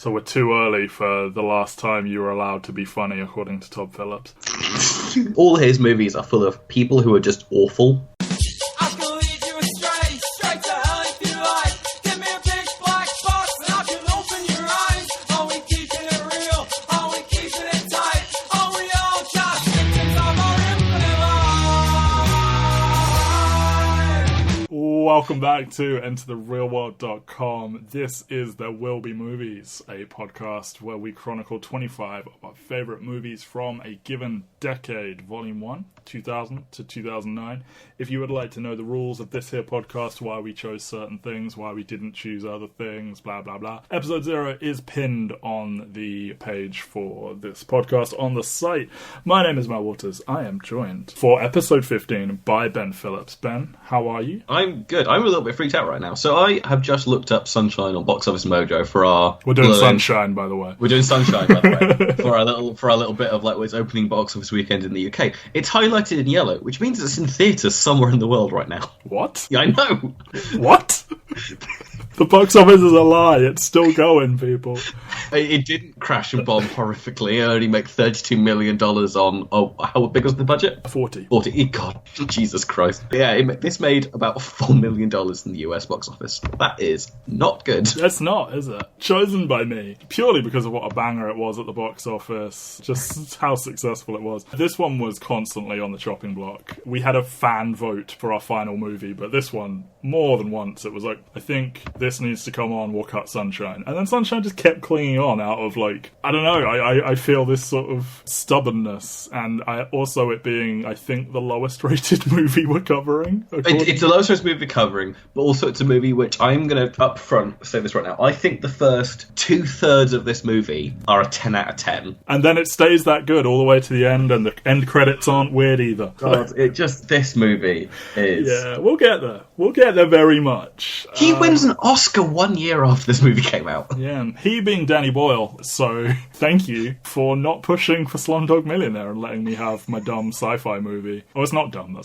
So we're too early for the last time you were allowed to be funny, according to Todd Phillips. All his movies are full of people who are just awful. Welcome back to EnterTheRealWorld.com. This is There Will Be Movies, a podcast where we chronicle 25 of our favourite movies from a given decade. Volume 1, 2000 to 2009. If you would like to know the rules of this here podcast, why we chose certain things, why we didn't choose other things, blah, blah, blah. Episode 0 is pinned on the page for this podcast on the site. My name is Matt Waters. I am joined for episode 15 by Ben Phillips. Ben, how are you? I'm good. I'm a little bit freaked out right now. So I have just looked up Sunshine on Box Office Mojo for our... We're doing Sunshine, by the way. We're doing Sunshine, by the way, for our little bit of like its opening box office weekend in the UK. It's highlighted in yellow, which means it's in theatres somewhere in the world right now. What? Yeah, I know. What? The box office is a lie. It's still going, people. It didn't crash and bomb horrifically. It only made $32 million on... Oh, how big was the budget? 40. God, Jesus Christ. Yeah, this made about $4 million in the US box office. That is not good. It's not, is it? Chosen by me. Purely because of what a banger it was at the box office. Just how successful it was. This one was constantly on the chopping block. We had a fan vote for our final movie, but this one, more than once, it was like, I think this needs to come on, we'll cut Sunshine. And then Sunshine just kept clinging on out of like, I don't know, I feel this sort of stubbornness, and also it being, I think, the lowest rated movie we're covering. It's the lowest rated movie we're covering, but also it's a movie which I'm going to up front say this right now. I think the first 2/3 of this movie are a 10 out of 10. And then it stays that good all the way to the end, and the end credits aren't weird either. God, this movie is... Yeah, we'll get there. We'll get there very much. He wins an Oscar 1 year after this movie came out. Yeah, and he being Danny Boyle, so thank you for not pushing for Slumdog Millionaire and letting me have my dumb sci-fi movie. Oh, it's not dumb,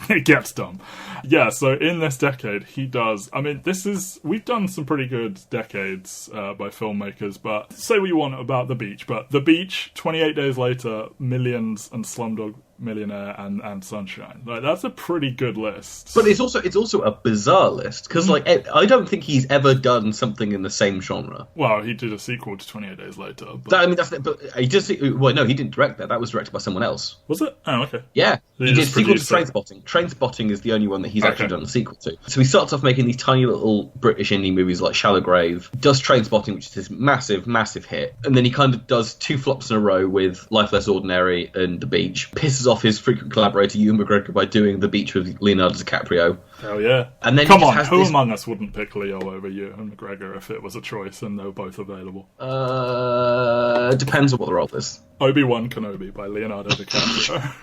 it gets dumb. Yeah, so in this decade, he does... I mean, we've done some pretty good decades by filmmakers, but say what you want about The Beach, but The Beach, 28 Days Later, Millions, and Slumdog Millionaire and Sunshine. Like, that's a pretty good list. But it's also a bizarre list, because like I don't think he's ever done something in the same genre. Well, he did a sequel to 28 Days Later. But he didn't direct that. That was directed by someone else. Was it? Oh, okay. Yeah. He did a sequel to Trainspotting. Trainspotting is the only one that he's actually done a sequel to. So he starts off making these tiny little British indie movies like Shallow Grave, does Trainspotting, which is this massive, massive hit, and then he kind of does 2 flops in a row with Life Less Ordinary and The Beach, pisses off his frequent collaborator Ewan McGregor by doing The Beach with Leonardo DiCaprio. Hell yeah. And then Come on, who among us wouldn't pick Leo over Ewan McGregor if it was a choice and they were both available? Depends on what the role is. Obi-Wan Kenobi by Leonardo DiCaprio.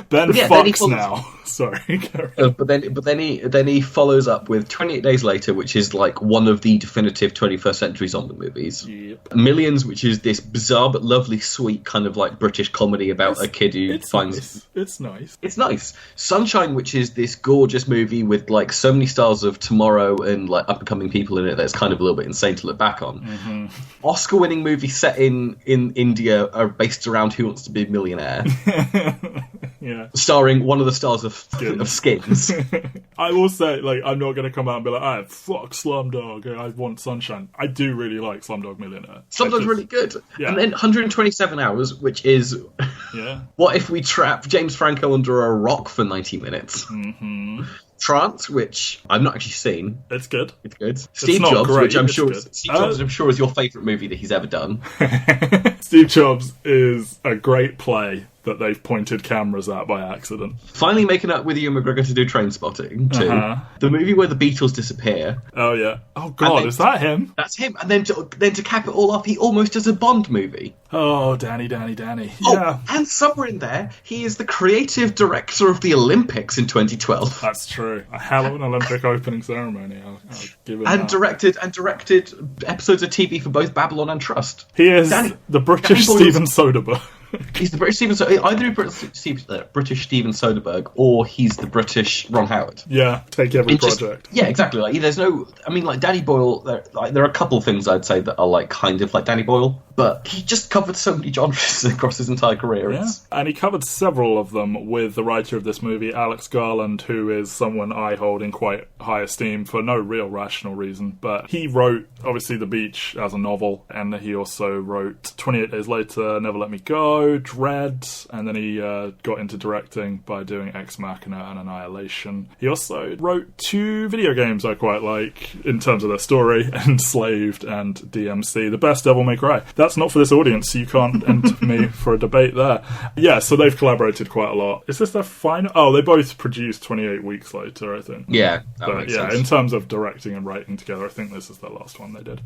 Ben Fox now. Sorry. But then he follows up with 28 Days Later, which is like one of the definitive 21st century zombie movies. Yep. Millions, which is this bizarre but lovely, sweet kind of like British comedy about a kid who finds... Nice. It's nice. It's nice. Sunshine, which is this gorgeous movie with like so many stars of tomorrow and like up-and-coming people in it that's kind of a little bit insane to look back on. Mm-hmm. Oscar-winning movie set in India are based around Who Wants to Be a Millionaire. Yeah. Starring one of the stars of Skins. I will say, like, I'm not going to come out and be like, fuck Slumdog, I want Sunshine. I do really like Slumdog Millionaire. Slumdog's really good. Yeah. And then 127 Hours, which is... Yeah. What if we trap James Franco under a rock for 90 minutes? Mm-hmm. Trance, which I've not actually seen. It's good. It's good. Steve Jobs, great, which I'm sure is your favourite movie that he's ever done. Steve Jobs is a great play that they've pointed cameras at by accident. Finally making up with Ewan McGregor to do Trainspotting, too. Uh-huh. The movie where the Beatles disappear. Oh, yeah. Oh, God, is that him? That's him. And then to cap it all off, he almost does a Bond movie. Oh, Danny. Oh, yeah. And somewhere in there, he is the creative director of the Olympics in 2012. That's true. A hell of an Olympic opening ceremony. I'll give it and directed episodes of TV for both Babylon and Trust. He is the British Steven Soderbergh. He's the British Steven Soderbergh. Either British Steven Soderbergh or he's the British Ron Howard. Yeah, take every project. Yeah, exactly. Like, there's no. I mean, like Danny Boyle. There are a couple of things I'd say that are like kind of like Danny Boyle, but he just covered so many genres across his entire career. Yeah, and he covered several of them with the writer of this movie, Alex Garland, who is someone I hold in quite high esteem for no real rational reason. But he wrote, obviously, The Beach as a novel, and he also wrote 28 Days Later, Never Let Me Go, Dread, and then he got into directing by doing Ex Machina and Annihilation. He also wrote 2 video games I quite like in terms of their story, Enslaved and DMC. The best Devil May Cry. That's not for this audience, so you can't enter me for a debate there. Yeah, so they've collaborated quite a lot. Is this their final? Oh, they both produced 28 Weeks Later, I think. Yeah, that makes sense. In terms of directing and writing together, I think this is the last one they did.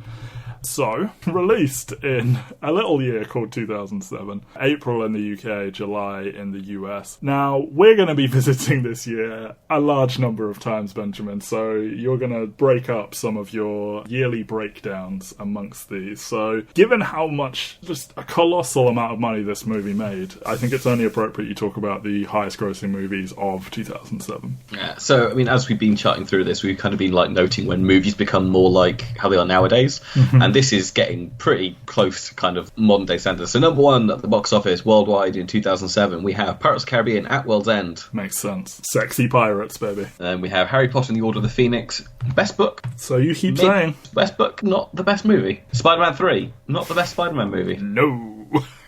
So, released in a little year called 2007. April in the UK, July in the US. Now, we're going to be visiting this year a large number of times, Benjamin, so you're going to break up some of your yearly breakdowns amongst these. So, given how much, just a colossal amount of money this movie made, I think it's only appropriate you talk about the highest grossing movies of 2007. Yeah, so, I mean, as we've been chatting through this, we've kind of been like noting when movies become more like how they are nowadays, and this is getting pretty close to kind of modern day standards. So number 1 at the box office worldwide in 2007, we have Pirates of the Caribbean at World's End. Makes sense. Sexy pirates, baby. And we have Harry Potter and the Order of the Phoenix. Best book. So you keep saying. Best book, not the best movie. Spider-Man 3, not the best Spider-Man movie. No.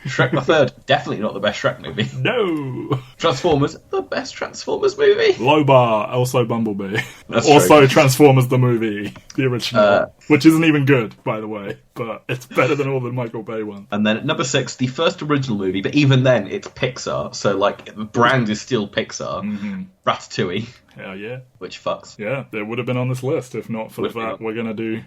Shrek the Third, definitely not the best Shrek movie. No. Transformers, the best Transformers movie. Low bar, also Bumblebee. That's also true. Transformers the movie, the original, which isn't even good, by the way, but it's better than all the Michael Bay ones. And then at number 6, the first original movie, but even then it's Pixar, so like the brand is still Pixar. Ratatouille. Hell yeah. Which fucks. Yeah, it would have been on this list if not for the fact we're gonna be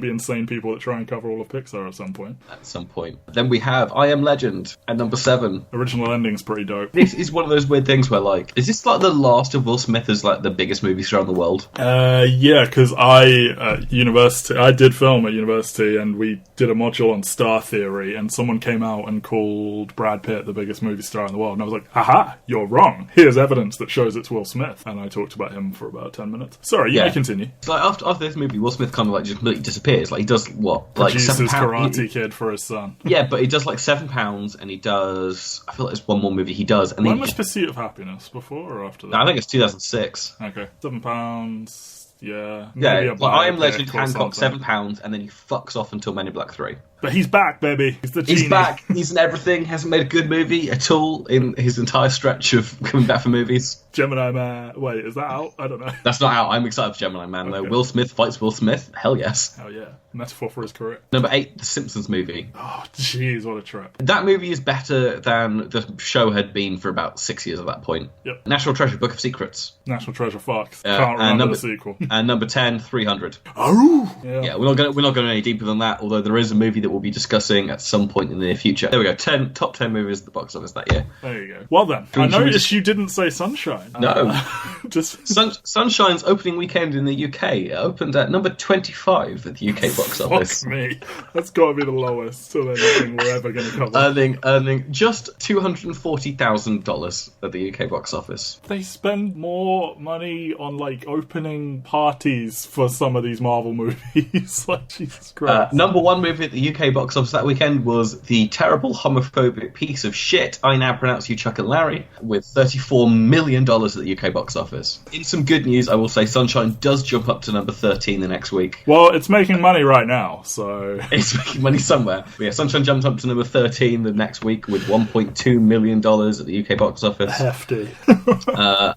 insane people that try and cover all of Pixar at some point. At some point. Then we have I Am Legend at number 7. Original ending's pretty dope. This is one of those weird things where like, is this like the last of Will Smith as like the biggest movie star in the world? Yeah, because I did film at university and we did a module on star theory and someone came out and called Brad Pitt the biggest movie star in the world and I was like, aha, you're wrong. Here's evidence that shows it's Will Smith. And I talked about him for about 10 minutes. Sorry, you may continue. So like after this movie, Will Smith kind of like just completely disappears. Like he does what? Produces like Karate Kid for his son. Yeah, but he does like £7 and he does, I feel like there's one more movie he does. And when was Pursuit of Happiness? Before or after that? No, I think it's 2006. Okay. £7. Yeah. Yeah, like I Am Legend, Hancock, £7, and then he fucks off until Men in Black 3. But he's back, baby. He's the genie. He's back. He's in everything. Hasn't made a good movie at all in his entire stretch of coming back for movies. Gemini Man. Wait, is that out? I don't know. That's not out. I'm excited for Gemini Man, though. Will Smith fights Will Smith. Hell yes. Hell yeah. Metaphor for his career. Number 8, The Simpsons movie. Oh, jeez, what a trip. That movie is better than the show had been for about 6 years at that point. Yep. National Treasure, Book of Secrets. National Treasure, Fox. Can't remember the sequel. And number 10, 300. Oh! Yeah, we're not going any deeper than that, although there is a movie that we'll be discussing at some point in the near future. There we go, top 10 movies at the box office that year. There you go. Well then, I noticed you didn't say Sunshine. No. Just Sunshine's opening weekend in the UK. It opened at number 25 at the UK box office. Fuck me. That's got to be the lowest of anything we're ever going to cover. Earning just $240,000 at the UK box office. They spend more money on like opening parties for some of these Marvel movies. Like Jesus Christ. Number 1 movie at the UK box office that weekend was the terrible homophobic piece of shit I Now Pronounce You Chuck and Larry, with $34 million at the UK box office. In some good news, I will say Sunshine does jump up to number 13 the next week. Well, it's making money right now, so... It's making money somewhere. But yeah, Sunshine jumped up to number 13 the next week with $1.2 million at the UK box office. Hefty.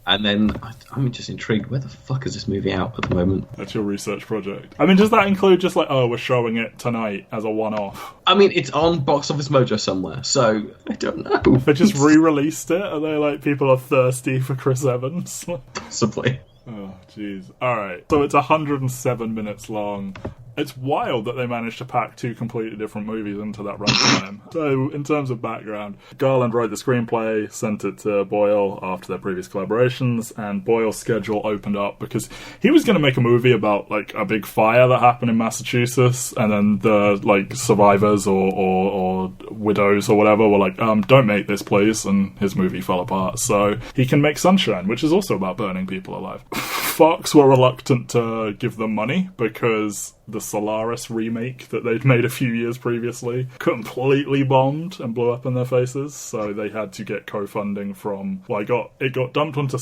And then, I'm just intrigued, where the fuck is this movie out at the moment? That's your research project. I mean, does that include just like, oh, we're showing it tonight as a one-off? I mean, it's on Box Office Mojo somewhere, so I don't know. They just re-released it? Are they like, people are thirsty for Chris Evans? Possibly. Oh, jeez. Alright. So it's 107 minutes long. It's wild that they managed to pack two completely different movies into that runtime. So, in terms of background, Garland wrote the screenplay, sent it to Boyle after their previous collaborations, and Boyle's schedule opened up because he was going to make a movie about, like, a big fire that happened in Massachusetts, and then the, like, survivors or widows or whatever were like, don't make this, please, and his movie fell apart. So he can make Sunshine, which is also about burning people alive. Fox were reluctant to give them money because the Solaris remake that they'd made a few years previously completely bombed and blew up in their faces, so they had to get co-funding from, well, it got dumped onto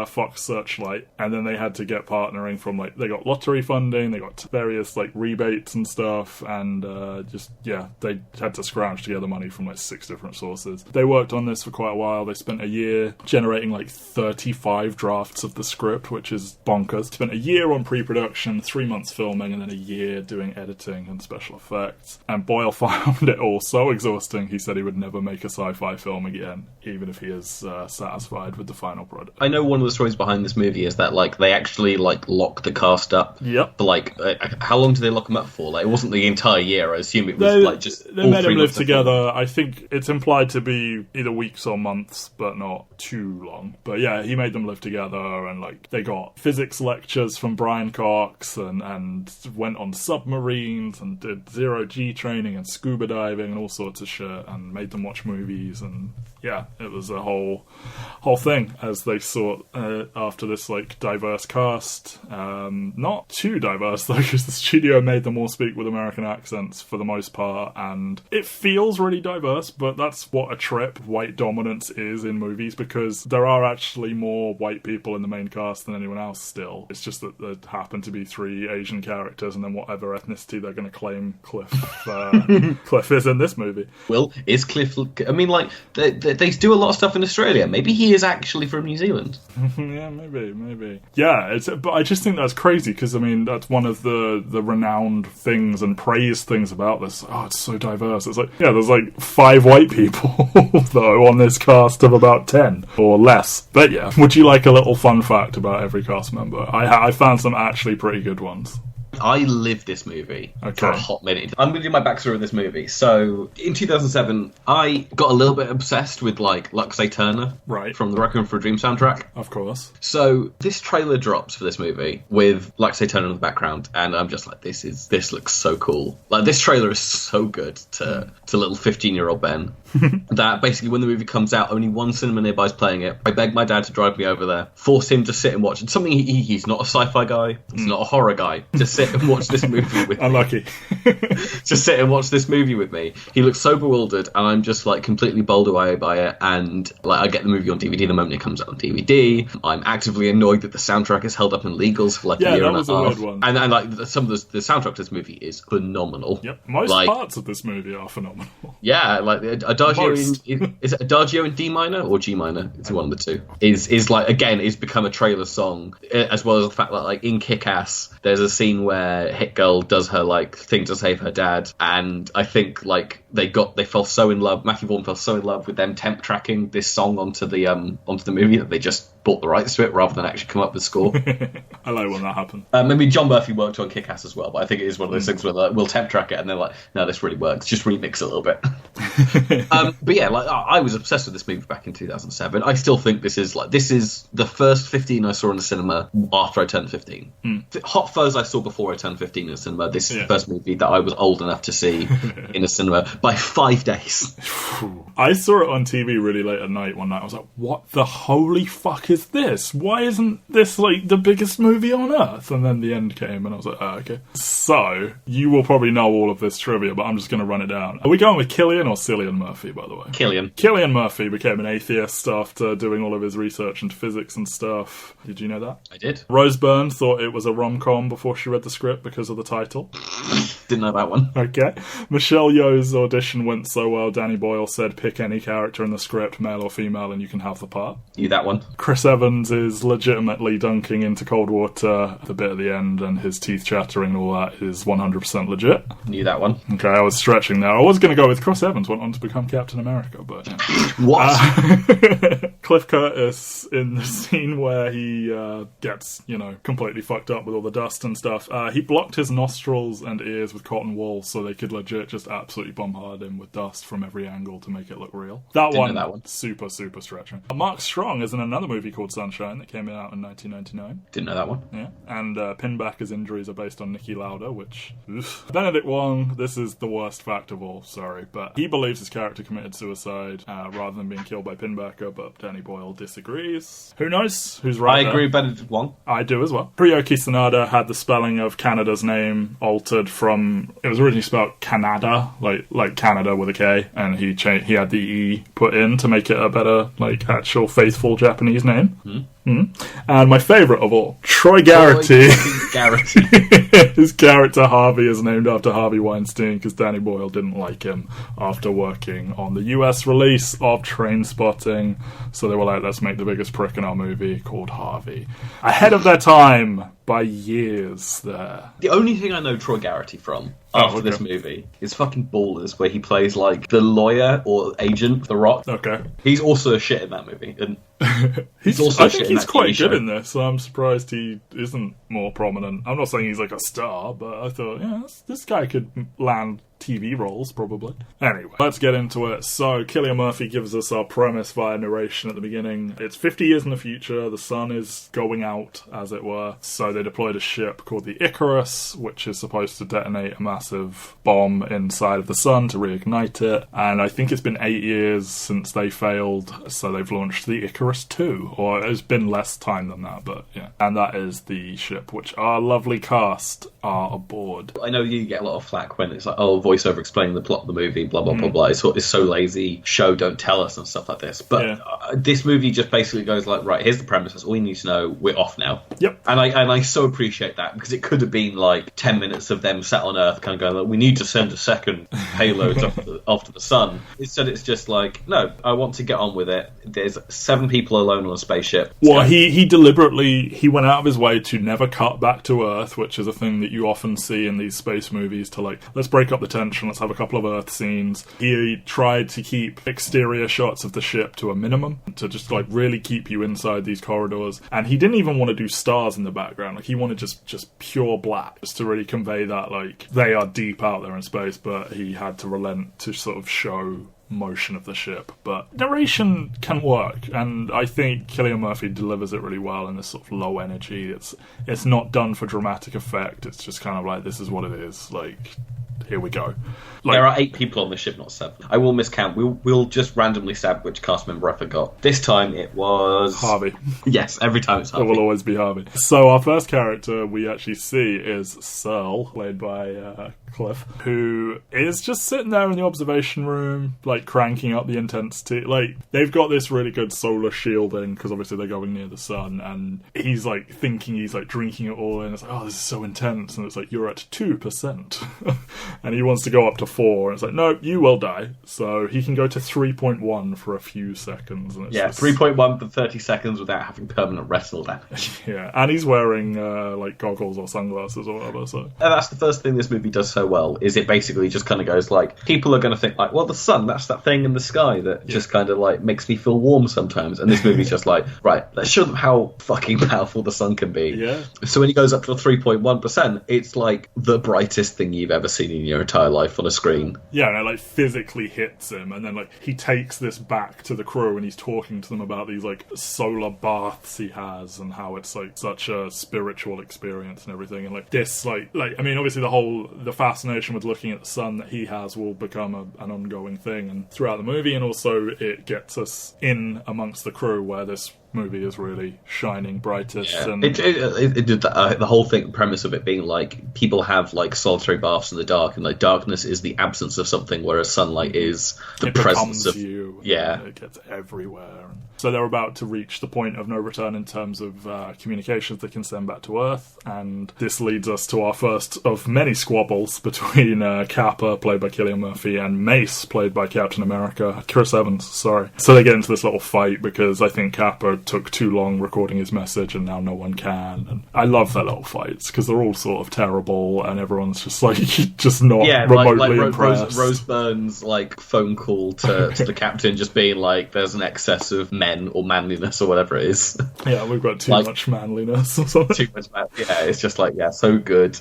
Fox Searchlight, and then they had to get partnering from, like, they got lottery funding, they got various, like, rebates and stuff, and they had to scrounge together money from, like, 6 different sources. They worked on this for quite a while. They spent a year generating, like, 35 drafts of the script, which is bonkers. Spent a year on pre-production, 3 months filming, and then a year doing editing and special effects. And Boyle found it all so exhausting, he said he would never make a sci-fi film again, even if he is satisfied with the final product. I know one of the stories behind this movie is that, like, they actually, like, locked the cast up. Yep. For, like, how long did they lock them up for? Like, it wasn't the entire year. I assume it was they made them live together. I think it's implied to be either weeks or months, but not too long. But yeah, he made them live together, and, like, they got physics lectures from Brian Cox and went on submarines and did zero-G training and scuba diving and all sorts of shit, and made them watch movies, and yeah, it was a whole thing as they sought after this, like, diverse cast. Not too diverse though, because the studio made them all speak with American accents for the most part, and it feels really diverse, but that's what a trip white dominance is in movies, because there are actually more white people in the main cast than anyone else still. It's just that there happen to be 3 Asian characters, and then whatever ethnicity they're going to claim Cliff is in this movie. Well, is Cliff... I mean, like, they do a lot of stuff in Australia. Maybe he is actually from New Zealand. Yeah, maybe. Yeah, but I just think that's crazy, because, I mean, that's one of the renowned things and praised things about this. Oh, it's so diverse. It's like, yeah, there's like 5 white people, though, on this cast of about 10, or less. But yeah, would you like a little fun fact about every cast member? I found some actually pretty good ones. I lived this movie for a hot minute. I'm going to do my backstory of this movie. So, in 2007, I got a little bit obsessed with, like, Luxay Turner from the Requiem for a Dream soundtrack. Of course. So, this trailer drops for this movie with Luxay Turner in the background, and I'm just like, this looks so cool. Like, this trailer is so good to little 15-year-old Ben. That basically, when the movie comes out, only one cinema nearby is playing it. I begged my dad to drive me over there, force him to sit and watch. It's something he's not a sci-fi guy, he's not a horror guy, to sit and watch this movie with me. Unlucky. To sit and watch this movie with me. He looks so bewildered, and I'm just, like, completely bowled away by it. And, like, I get the movie on DVD the moment it comes out on DVD. I'm actively annoyed that the soundtrack is held up in legals for, like, a year and a half. Yeah, that was a weird one. And like, some of the soundtrack to this movie is phenomenal. Yep, most parts of this movie are phenomenal. Yeah, like, Adagio is it Adagio in D minor or G minor? It's one of the two. Is like, again, is become a trailer song, as well as the fact that, like, in Kick-Ass, there's a scene where Hit Girl does her, like, thing to save her dad, and I think, like, they fell so in love. Matthew Vaughn fell so in love with them temp tracking this song onto the movie that they just bought the rights to it rather than actually come up with score. I like when that happened. Maybe John Murphy worked on Kick-Ass as well, but I think it is one of those things where, like, we'll temp track it, and they're like, no, this really works. Just remix it a little bit. But yeah, like, I was obsessed with this movie back in 2007. I still think this is the first 15 I saw in the cinema after I turned 15. Hot Fuzz I saw before I turned 15 in the cinema. This is the first movie that I was old enough to see in a cinema by 5 days. I saw it on TV really late at night one night. I was like, what the holy fuck is this? Why isn't this, like, the biggest movie on earth? And then the end came, and I was like, oh, okay. So, you will probably know all of this trivia, but I'm just going to run it down. Are we going with Cillian or Cillian Murphy, by the way? Cillian Murphy became an atheist after doing all of his research into physics and stuff. Did you know that? I did. Rose Byrne thought it was a rom-com before she read the script because of the title. Didn't know that one. Okay. Michelle Yeoh's audition went so well, Danny Boyle said, pick any character in the script, male or female, and you can have the part. Knew that one. Chris Evans is legitimately dunking into cold water at the bit at the end, and his teeth chattering and all that is 100% legit. Knew that one. Okay, I was stretching there. I was going to go with Chris Evans went on to become Captain America, but... What? Cliff Curtis in the scene where he gets, completely fucked up with all the dust and stuff. He blocked his nostrils and ears with cotton wool so they could legit just absolutely bombard him with dust from every angle to make it look real. That one, super, super stretching. Mark Strong is in another movie called Sunshine that came out in 1999. Didn't know that one. Yeah, and Pinbacker's injuries are based on Niki Lauda, which... Oof. Benedict Wong, this is the worst fact of all, sorry, but he believes his character committed suicide rather than being killed by Pinbacker, but Danny Boyle disagrees. Who knows? Who's right? I agree with Benedict Wong. I do as well. Hiroki Sanada had the spelling of Canada's name altered from... It was originally spelled Canada, like Canada with a K, and he had the E put in to make it a better, actual faithful Japanese name. And my favourite of all, Troy Garrity. His character Harvey is named after Harvey Weinstein because Danny Boyle didn't like him after working on the US release of Trainspotting. So they were like, let's make the biggest prick in our movie called Harvey. Ahead of their time by years there. The only thing I know Troy Garrity from after this movie is fucking Ballers, where he plays the lawyer or agent for The Rock. Okay. He's also a shit in that movie. And he's also I think he's quite good in this, so I'm surprised he isn't more prominent. I'm not saying he's a star, but I thought, this guy could land TV roles, probably. Anyway, let's get into it. So, Cillian Murphy gives us our premise via narration at the beginning. It's 50 years in the future, the sun is going out, as it were, so they deployed a ship called the Icarus, which is supposed to detonate a massive bomb inside of the sun to reignite it, and I think it's been 8 years since they failed, so they've launched the Icarus 2, or it's been less time than that, but yeah. And that is the ship, which our lovely cast are aboard. I know you get a lot of flack when it's voiceover explaining the plot of the movie, blah, blah, blah, blah. It's so lazy, show, don't tell us, and stuff like this. But this movie just basically goes right, here's the premise, that's all you need to know, we're off now. Yep. And I so appreciate that, because it could have been 10 minutes of them sat on Earth kind of going, we need to send a second payload off to the sun. Instead it's just no, I want to get on with it. There's 7 people alone on a spaceship. Well, he deliberately, went out of his way to never cut back to Earth, which is a thing that you often see in these space movies, to let's break up the tension, let's have a couple of Earth scenes. He tried to keep exterior shots of the ship to a minimum, to just really keep you inside these corridors. And he didn't even want to do stars in the background. He wanted just pure black, just to really convey that they are deep out there in space, but he had to relent to sort of show motion of the ship. But narration can work, and I think Cillian Murphy delivers it really well in this sort of low energy. It's not done for dramatic effect, it's just kind of this is what it is, here we go. There are 8 people on the ship, not 7. I will miscount. We'll just randomly stab which cast member I forgot. This time it was... Harvey. Yes, every time it's Harvey. It will always be Harvey. So our first character we actually see is Searle, played by Cliff, who is just sitting there in the observation room, cranking up the intensity. They've got this really good solar shielding, because obviously they're going near the sun, and he's thinking he's drinking it all in. It's this is so intense, and it's you're at 2%. And he wants to go up to 4, and it's no, you will die. So he can go to 3.1 for a few seconds. And it's 3.1 for 30 seconds without having permanent retinal damage. Yeah, and he's wearing goggles or sunglasses or whatever. So and that's the first thing this movie does so well, is it basically just kind of goes people are going to think well, the sun, that's that thing in the sky that just kind of makes me feel warm sometimes. And this movie's just right, let's show them how fucking powerful the sun can be. Yeah. So when he goes up to 3.1%, it's the brightest thing you've ever seen in your entire life on a screen. Yeah, and it physically hits him, and then he takes this back to the crew, and he's talking to them about these solar baths he has, and how it's such a spiritual experience and everything. And this, I mean, obviously the fascination with looking at the sun that he has will become an ongoing thing, and throughout the movie, and also it gets us in amongst the crew where this movie is really shining brightest. Yeah. And it did the whole premise of it being people have solitary baths in the dark, and darkness is the absence of something, whereas sunlight is the presence of you. Yeah, it gets everywhere. So they're about to reach the point of no return in terms of communications they can send back to Earth, and this leads us to our first of many squabbles between Kappa, played by Cillian Murphy, and Mace, played by Captain America, Chris Evans, sorry. So they get into this little fight because I think Kappa took too long recording his message and now no one can. And I love their little fights because they're all sort of terrible and everyone's just like just not remotely impressed. Rose Byrne's like phone call to the captain just being like, there's an excess of men or manliness or whatever it is. Yeah, we've got too much manliness or something. It's just like, so good.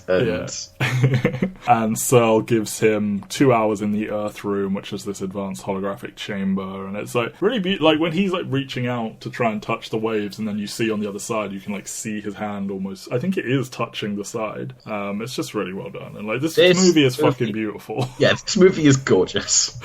And and Searle gives him 2 hours in the Earth Room, which is this advanced holographic chamber, and it's like really like when he's like reaching out to try and touch the waves, and then you see on the other side you can like see his hand almost, I think it is touching the side. It's just really well done, and like this movie is fucking beautiful. Yeah, this movie is gorgeous.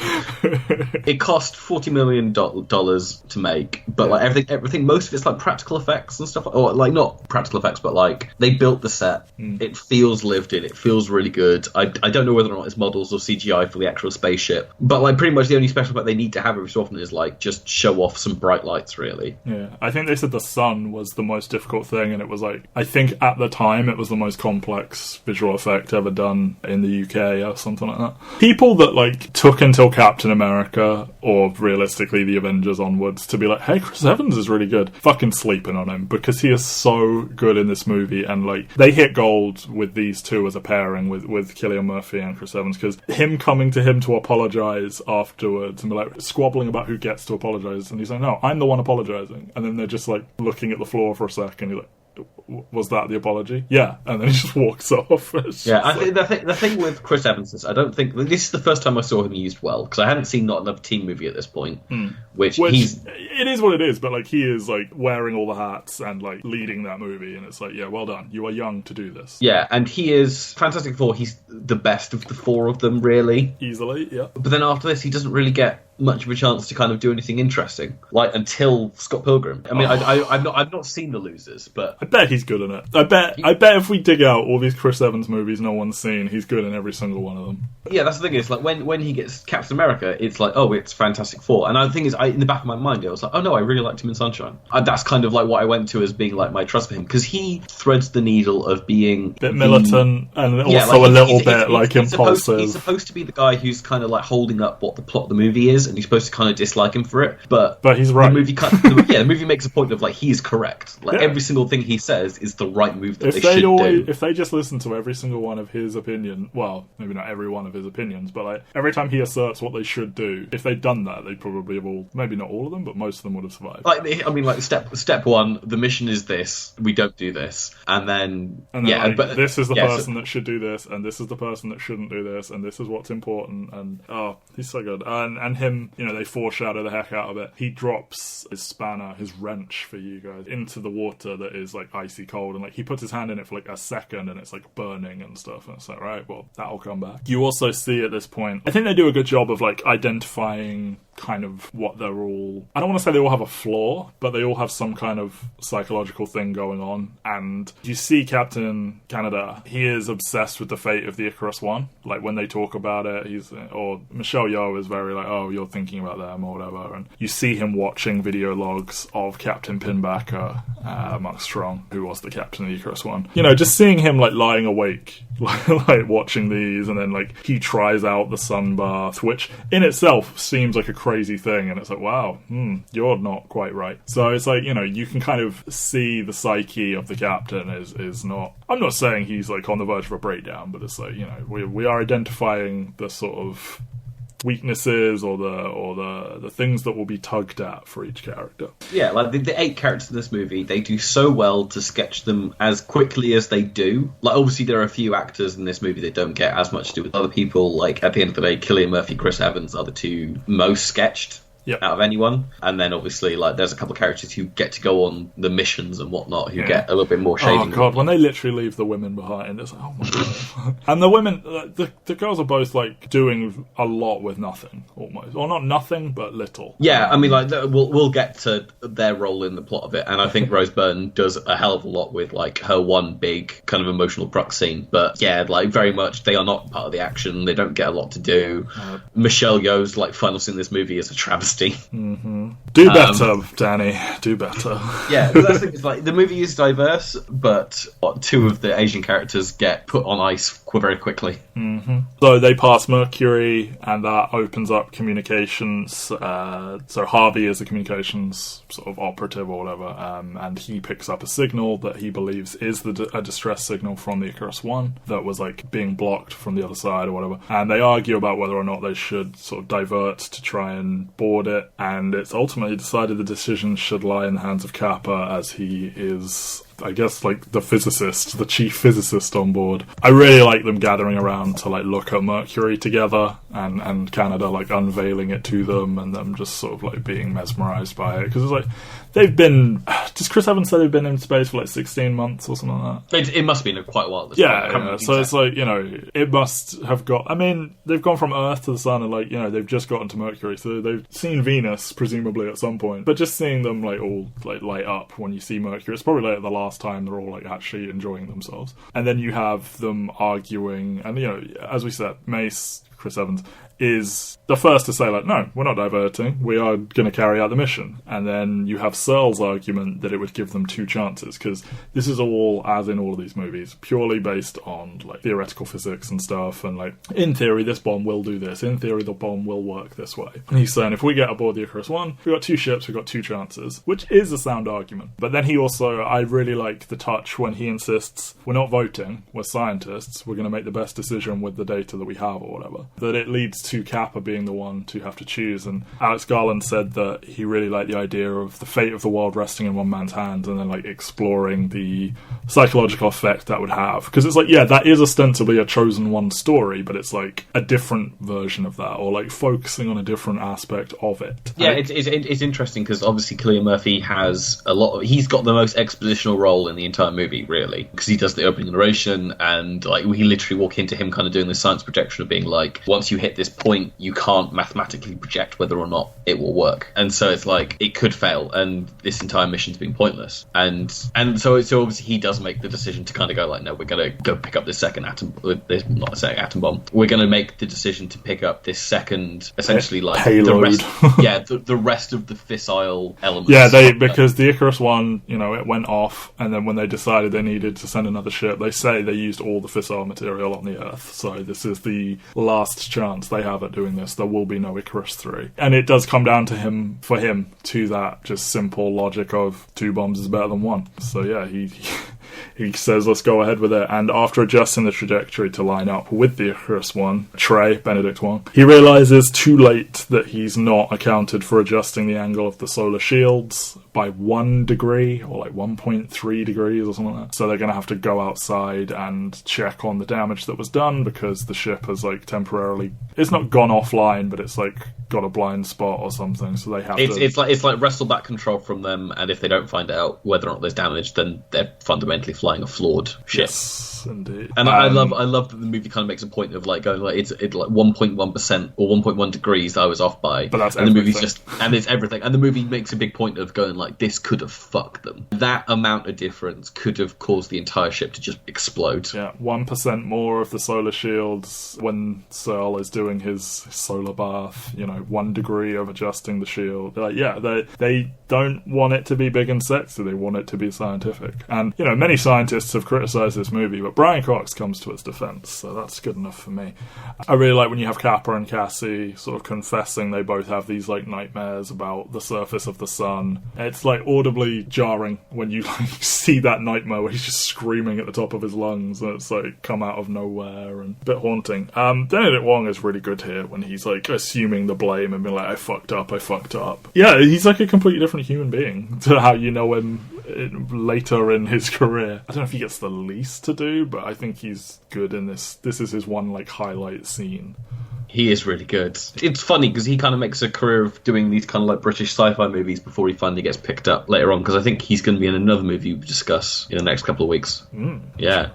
It cost $40 million to make, but like everything, most of it's like practical effects and stuff, or like not practical effects, but like they built the set. It feels lived in. It feels really good. I don't know whether or not it's models or CGI for the actual spaceship, but like pretty much the only special effect they need to have every so often is like just show off some bright lights, really. Yeah, I think they said the sun was the most difficult thing, and it was like, I think at the time it was the most complex visual effect ever done in the UK or something like that. People that like took until Captain America or realistically the Avengers onwards to be like, hey, Chris Evans is really good, fucking sleeping on him because he is so good in this movie, and like they hit gold with these two as a pairing with Cillian Murphy and Chris Evans, because him coming to him to apologise afterwards and be like squabbling about who gets to apologise, and he's like, no, I'm the one apologising, and then they're just like looking at the floor for a second, you're like, was that the apology? Yeah, and then he just walks off. Yeah, I think the thing with Chris Evans is I don't think this is the first time I saw him used well, because I hadn't seen Not Another Teen Movie at this point, which he's it is what it is, but like he is like wearing all the hats and like leading that movie, and it's like, yeah, well done, you are young to do this. Yeah, and he is Fantastic Four. He's the best of the four of them, really, easily. Yeah, but then after this, he doesn't really get much of a chance to kind of do anything interesting, like until Scott Pilgrim. I mean, I've not seen The Losers, but I bet he's good in it. I bet if we dig out all these Chris Evans movies no one's seen, he's good in every single one of them. Yeah, that's the thing. Is like when he gets Captain America, it's like, oh, it's Fantastic Four, and the thing is, in the back of my mind, I was like, oh no, I really liked him in Sunshine. That's kind of like what I went to as being like my trust for him, because he threads the needle of being a bit militant and also like, a little bit like impulsive. He's supposed to be the guy who's kind of like holding up what the plot of the movie is, and you're supposed to kind of dislike him for it, but he's right. The movie makes a point of like he's correct. Like every single thing he says is the right move that they should do. If they just listen to every single one of his opinion, well, maybe not every one of his opinions, but like every time he asserts what they should do, if they'd done that, they'd probably have all, maybe not all of them, but most of them would have survived. Like I mean, like step one, the mission is this, we don't do this, and then but this is the person that should do this, and this is the person that shouldn't do this, and this is what's important, and he's so good, and him, they foreshadow the heck out of it. He drops his spanner, his wrench for you guys, into the water that is like icy cold, and like he puts his hand in it for like a second and it's like burning and stuff, and it's like, right, well, that'll come back. You also see at this point, I think they do a good job of like identifying kind of what they're all, I don't want to say they all have a flaw, but they all have some kind of psychological thing going on. And you see Captain Canada, he is obsessed with the fate of the Icarus One. Like when they talk about it, or Michelle Yeoh is very like, oh, you're thinking about them or whatever. And you see him watching video logs of Captain Pinbacker, Mark Strong, who was the captain of the Icarus One. Just seeing him like lying awake, like watching these, and then like he tries out the sun bath, which in itself seems like a crazy thing, and it's like, wow, you're not quite right. So it's like, you can kind of see the psyche of the captain is not, I'm not saying he's like on the verge of a breakdown, but it's like, we are identifying the sort of weaknesses or the things that will be tugged at for each character. Yeah, like the 8 characters in this movie, they do so well to sketch them as quickly as they do. Like obviously there are a few actors in this movie that don't get as much to do with other people. Like at the end of the day, Cillian Murphy, Chris Evans are the two most sketched. Yep. Out of anyone, and then obviously like there's a couple of characters who get to go on the missions and whatnot who get a little bit more shading. Oh god, when they literally leave the women behind, it's like, oh my god. And the women, the girls are both like doing a lot with nothing, almost, or not nothing, but little. Yeah, I mean, like we'll get to their role in the plot of it, and I think Rose Byrne does a hell of a lot with like her one big kind of emotional crux scene. But yeah, like very much they are not part of the action. They don't get a lot to do. Michelle Yeoh's like final scene in this movie is a travesty. nasty. Mm-hmm. Do better, Danny. Do better. Yeah, but that's the thing, is like the movie is diverse, but two of the Asian characters get put on ice very quickly. Mm-hmm. So they pass Mercury, and that opens up communications. So Harvey is the communications sort of operative or whatever, and he picks up a signal that he believes is a distress signal from the Icarus One that was like being blocked from the other side or whatever. And they argue about whether or not they should sort of divert to try and board it, and it's ultimately decided the decision should lie in the hands of Kappa, as he is, I guess, like the physicist, the chief physicist on board. I really like them gathering around to like look at Mercury together, and Canada like unveiling it to them, and them just sort of like being mesmerized by it, because it's like does Chris Evans say they've been in space for like 16 months or something like that? It must be in quite a while. Yeah. So it's like, it must have got, I mean, they've gone from Earth to the Sun, and like, they've just gotten to Mercury, so they've seen Venus presumably at some point, but just seeing them like all like light up when you see Mercury, it's probably like the last time they're all like actually enjoying themselves. And then you have them arguing, and as we said, Mace, Chris Evans, is the first to say, like, no, we're not diverting, we are going to carry out the mission. And then you have Searle's argument that it would give them two chances, because this is all, as in all of these movies, purely based on, like, theoretical physics and stuff, and, like, in theory, this bomb will do this, in theory, the bomb will work this way. And he's saying, if we get aboard the Icarus One, we've got two ships, we've got two chances, which is a sound argument. But then he also, I really like the touch when he insists, we're not voting, we're scientists, we're going to make the best decision with the data that we have, or whatever. That it leads to Kappa being the one to have to choose. And Alex Garland said that he really liked the idea of the fate of the world resting in one man's hands, and then like exploring the psychological effect that would have. Because it's like, yeah, that is ostensibly a chosen one story, but it's like a different version of that, or like focusing on a different aspect of it. Yeah, it's interesting because obviously Cillian Murphy has he's got the most expositional role in the entire movie, really, because he does the opening narration, and like we literally walk into him kind of doing the science projection of being like, once you hit this point, you can't mathematically project whether or not it will work, and so it's like it could fail, and this entire mission's been pointless. And so obviously he does make the decision to kind of go like, no, we're going to go pick up this second atom bomb. We're going to make the decision to pick up this second, essentially like payload. the rest of the fissile elements. Yeah, because the Icarus One, it went off, and then when they decided they needed to send another ship, they say they used all the fissile material on the Earth. So this is the last chance they have at doing this. There will be no Icarus 3. And it does come down to him to that just simple logic of two bombs is better than one. So yeah, he says, let's go ahead with it. And after adjusting the trajectory to line up with the Icarus One, Benedict Wong, he realizes too late that he's not accounted for adjusting the angle of the solar shields by 1 degree, or like 1.3 degrees or something like that. So they're going to have to go outside and check on the damage that was done, because the ship has like temporarily, it's not gone offline, but it's like got a blind spot or something. So they have it's like wrestle back control from them, and if they don't find out whether or not there's damage, then they're fundamentally flying a flawed ship. Yes, indeed. And I love that the movie kind of makes a point of like going like it's like 1.1% or 1.1 degrees I was off by, but that's and everything. The movie's just, and it's everything, and the movie makes a big point of going like, this could have fucked them. That amount of difference could have caused the entire ship to just explode. Yeah, 1% more of the solar shields when Searle is doing his solar bath. 1 degree of adjusting the shield. They're like, yeah, they don't want it to be big and sexy. They want it to be scientific. And many scientists have criticised this movie, but Brian Cox comes to its defence, so that's good enough for me. I really like when you have Kappa and Cassie sort of confessing they both have these like nightmares about the surface of the sun. It's like audibly jarring when you like see that nightmare where he's just screaming at the top of his lungs, and it's like come out of nowhere and a bit haunting. Benedict Wong is really good here when he's like assuming the blame and being like, I fucked up. Yeah, he's like a completely different human being to how you know him later in his career. I don't know if he gets the least to do, but I think he's good in this. This is his one like highlight scene. He is really good. It's funny because he kind of makes a career of doing these kind of like British sci-fi movies before he finally gets picked up later on, because I think he's going to be in another movie we'll discuss in the next couple of weeks. Yeah.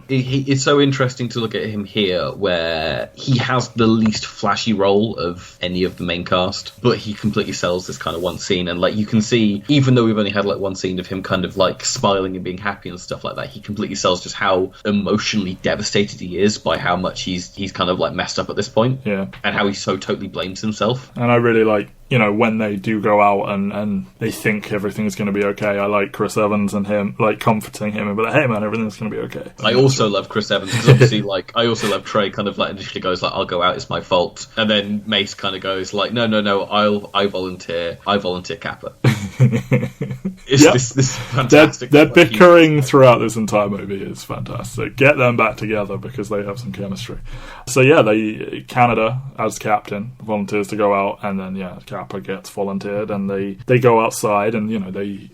It's so interesting to look at him here, where he has the least flashy role of any of the main cast, but he completely sells this kind of one scene. And like you can see, even though we've only had like one scene of him kind of like smiling and being happy and stuff like that, he completely sells just how emotionally devastated he is by how much he's kind of like messed up at this point. Yeah. And how he so totally blames himself. And I really like, you know, when they do go out and they think everything's going to be okay, I like Chris Evans and him, like, comforting him and be like, hey man, everything's going to be okay. I also love Chris Evans, because obviously, like, I also love Trey kind of, like, initially goes, like, I'll go out, it's my fault. And then Mace kind of goes, like, no, I volunteer Kappa. This fantastic. Their bickering throughout this entire movie is fantastic. Get them back together because they have some chemistry. So yeah, Canada as captain volunteers to go out, and then Kappa gets volunteered, and they go outside, and you know they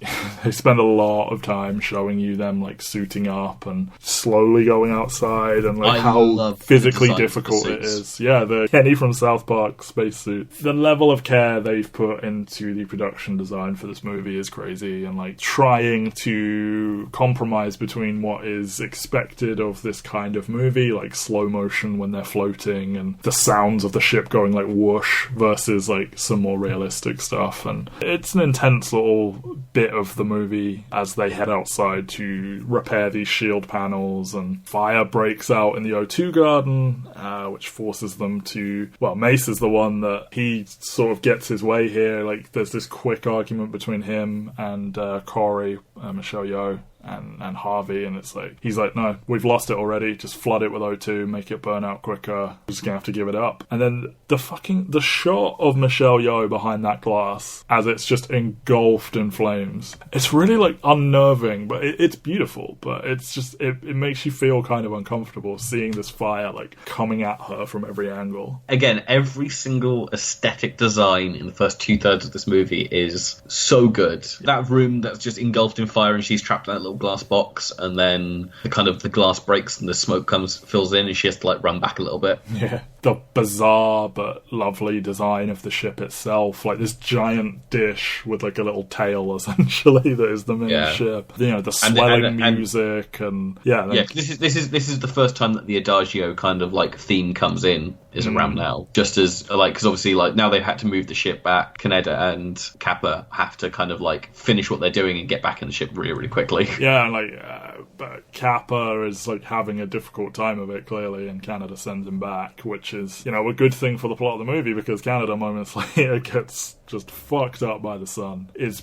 spend a lot of time showing you them like suiting up and slowly going outside, and like how physically difficult it is. Yeah, the Kenny from South Park spacesuit. The level of care they've put into the production design for this movie is crazy, and like trying to compromise between what is expected of this kind of movie, like slow motion when they're floating and the sounds of the ship going like whoosh, versus like some more realistic stuff. And it's an intense little bit of the movie as they head outside to repair these shield panels, and fire breaks out in the O2 garden, which forces them to, well, Mace is the one that he sort of gets his way here. Like there's this quick argument between him and Corey, Michelle Yeoh, and Harvey, and it's like, he's like, no, we've lost it already, just flood it with O2, make it burn out quicker, we're just gonna have to give it up. And then the shot of Michelle Yeoh behind that glass as it's just engulfed in flames, it's really like unnerving, but it's beautiful, but it's just it makes you feel kind of uncomfortable seeing this fire like coming at her from every angle. Again, every single aesthetic design in the first 2/3 of this movie is so good. That room that's just engulfed in fire and she's trapped in that little glass box, and then the glass breaks and the smoke fills in, and she has to like run back a little bit. Yeah, the bizarre but lovely design of the ship itself, like this giant dish with like a little tail essentially that is the main ship. You know, the swelling music and this is the first time that the Adagio kind of like theme comes in is around now, just as like, because obviously like now they've had to move the ship back. Kaneda and Kappa have to kind of like finish what they're doing and get back in the ship really, really quickly. Yeah, but Kappa is like having a difficult time of it clearly, and Kaneda sends him back, which is, you know, a good thing for the plot of the movie, because Kaneda moments later gets just fucked up by the sun. It's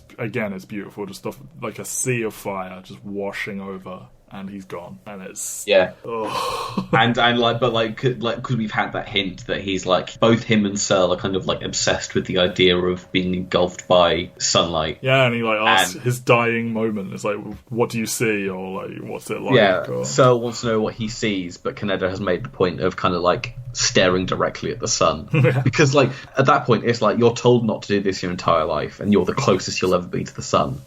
beautiful, just stuff like a sea of fire just washing over, and he's gone, and it's because we've had that hint that he's like, both him and Searle are kind of like obsessed with the idea of being engulfed by sunlight. Yeah, and he like asks his dying moment, it's like, what do you see, or like, what's it like? Yeah, Searle wants to know what he sees, but Kaneda has made the point of kind of like staring directly at the sun. Because like at that point it's like, you're told not to do this your entire life, and you're the closest you'll ever be to the sun,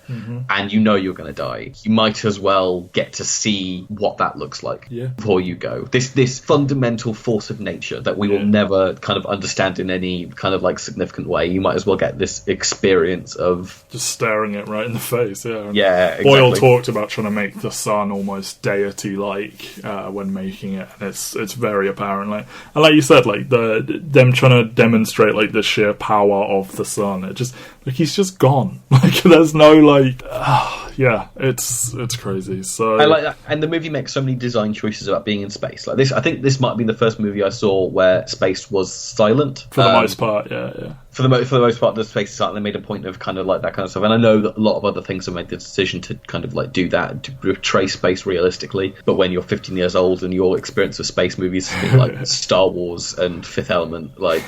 and you know you're going to die. You might as well get to see what that looks like before you go. This fundamental force of nature that we will never kind of understand in any kind of like significant way. You might as well get this experience of just staring it right in the face. Exactly. Boyle talked about trying to make the sun almost deity-like when making it, and it's very apparent. And like you said, like them trying to demonstrate like the sheer power of the sun. It just like, he's just gone. Like there's no like, it's crazy. So I like that, and the movie makes so many design choices about being in space. Like this, I think this might have been the first movie I saw where space was silent for the most part. Yeah. For the most part, the space is silent. They made a point of kind of like that kind of stuff, and I know that a lot of other things have made the decision to kind of like do that, to portray space realistically. But when you're 15 years old and your experience of space movies has been like Star Wars and Fifth Element, like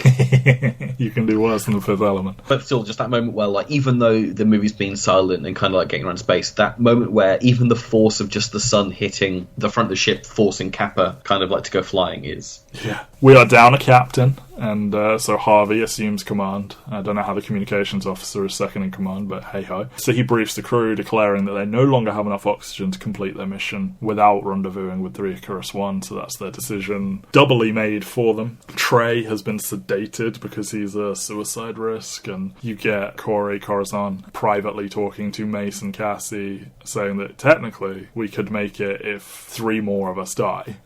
you can do worse than the Fifth Element. But still, just that moment where, like, even though the movie's been silent and kind of like getting around space, that moment where even the force of just the sun hitting the front of the ship, forcing Kappa kind of like to go flying is. Yeah. We are down a captain, and so Harvey assumes command. I don't know how the communications officer is second in command, but hey-ho. So he briefs the crew, declaring that they no longer have enough oxygen to complete their mission without rendezvousing with the Icarus One, so that's their decision doubly made for them. Trey has been sedated because he's a suicide risk, and you get Corey Corazon privately talking to Mace and Cassie, saying that technically we could make it if 3 more of us die.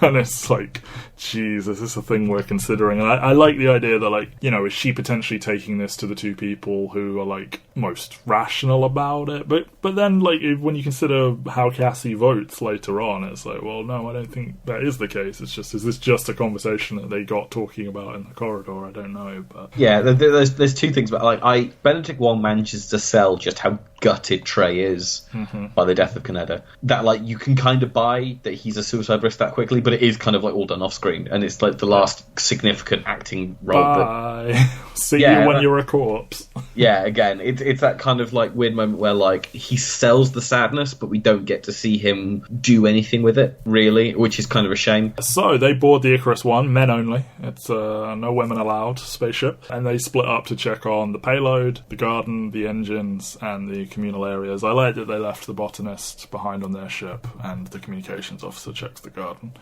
And it's like, Jesus, this is a thing we're considering. And I like the idea that, like, you know, is she potentially taking this to the two people who are, like, most rational about it? But then, like, when you consider how Cassie votes later on, it's like, well, no, I don't think that is the case. It's just, is this just a conversation that they got talking about in the corridor? I don't know, but... Yeah, there's two things, but, like, Benedict Wong manages to sell just how gutted Trey is by the death of Kaneda. That, like, you can kind of buy that he's a suicide risk that quickly, but it is kind of, like, all done off screen, and it's, like, the last significant acting role. Bye. See you when you're a corpse. Yeah, again, it's that kind of, like, weird moment where, like, he sells the sadness, but we don't get to see him do anything with it, really, which is kind of a shame. So, they board the Icarus One, men only. It's a no women allowed spaceship, and they split up to check on the payload, the garden, the engines, and the communal areas. I like that they left the botanist behind on their ship, and the communications officer checks the garden.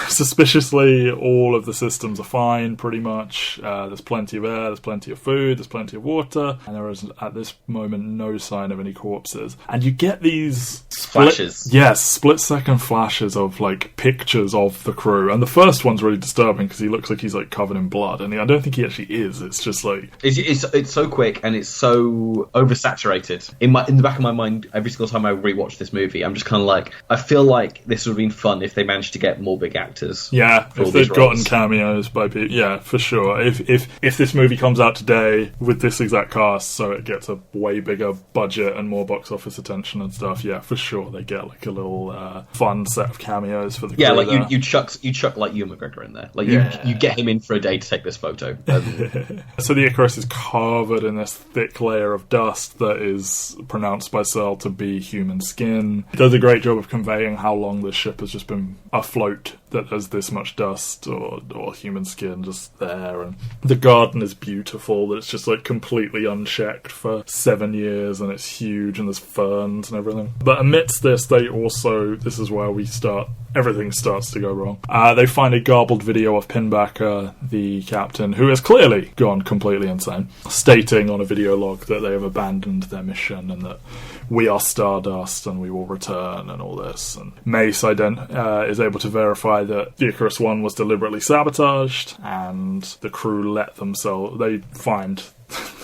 Suspiciously, all of the systems are fine, pretty much. There's plenty of air, there's plenty of food, there's plenty of water, and there is, at this moment, no sign of any corpses. And you get these... flashes. Yes, split-second flashes of, like, pictures of the crew. And the first one's really disturbing, because he looks like he's, like, covered in blood. And I don't think he actually is. It's just, like... It's so quick, and it's so oversaturated. In the back of my mind, every single time I rewatch this movie, I'm just kind of like, I feel like this would have been fun if they managed to get more big actors. Yeah, if they'd gotten cameos by people. Yeah, for sure. If this movie comes out today with this exact cast, so it gets a way bigger budget and more box office attention and stuff, yeah, for sure they get, like, a little fun set of cameos for the crew. Yeah, like you chuck like Ewan McGregor in there. Like, you get him in for a day to take this photo. So the Icarus is covered in this thick layer of dust that is pronounced by Searle to be human skin. It does a great job of conveying how long the ship has just been afloat, that there's this much dust or human skin just there. And the garden is beautiful, that it's just, like, completely unchecked for 7 years, and it's huge, and there's ferns and everything. But amidst this, this is where everything starts to go wrong. They find a garbled video of Pinbacker, the captain, who has clearly gone completely insane, stating on a video log that they have abandoned their mission and that we are Stardust and we will return and all this. And Mace is able to verify that the Icarus One was deliberately sabotaged, and the crew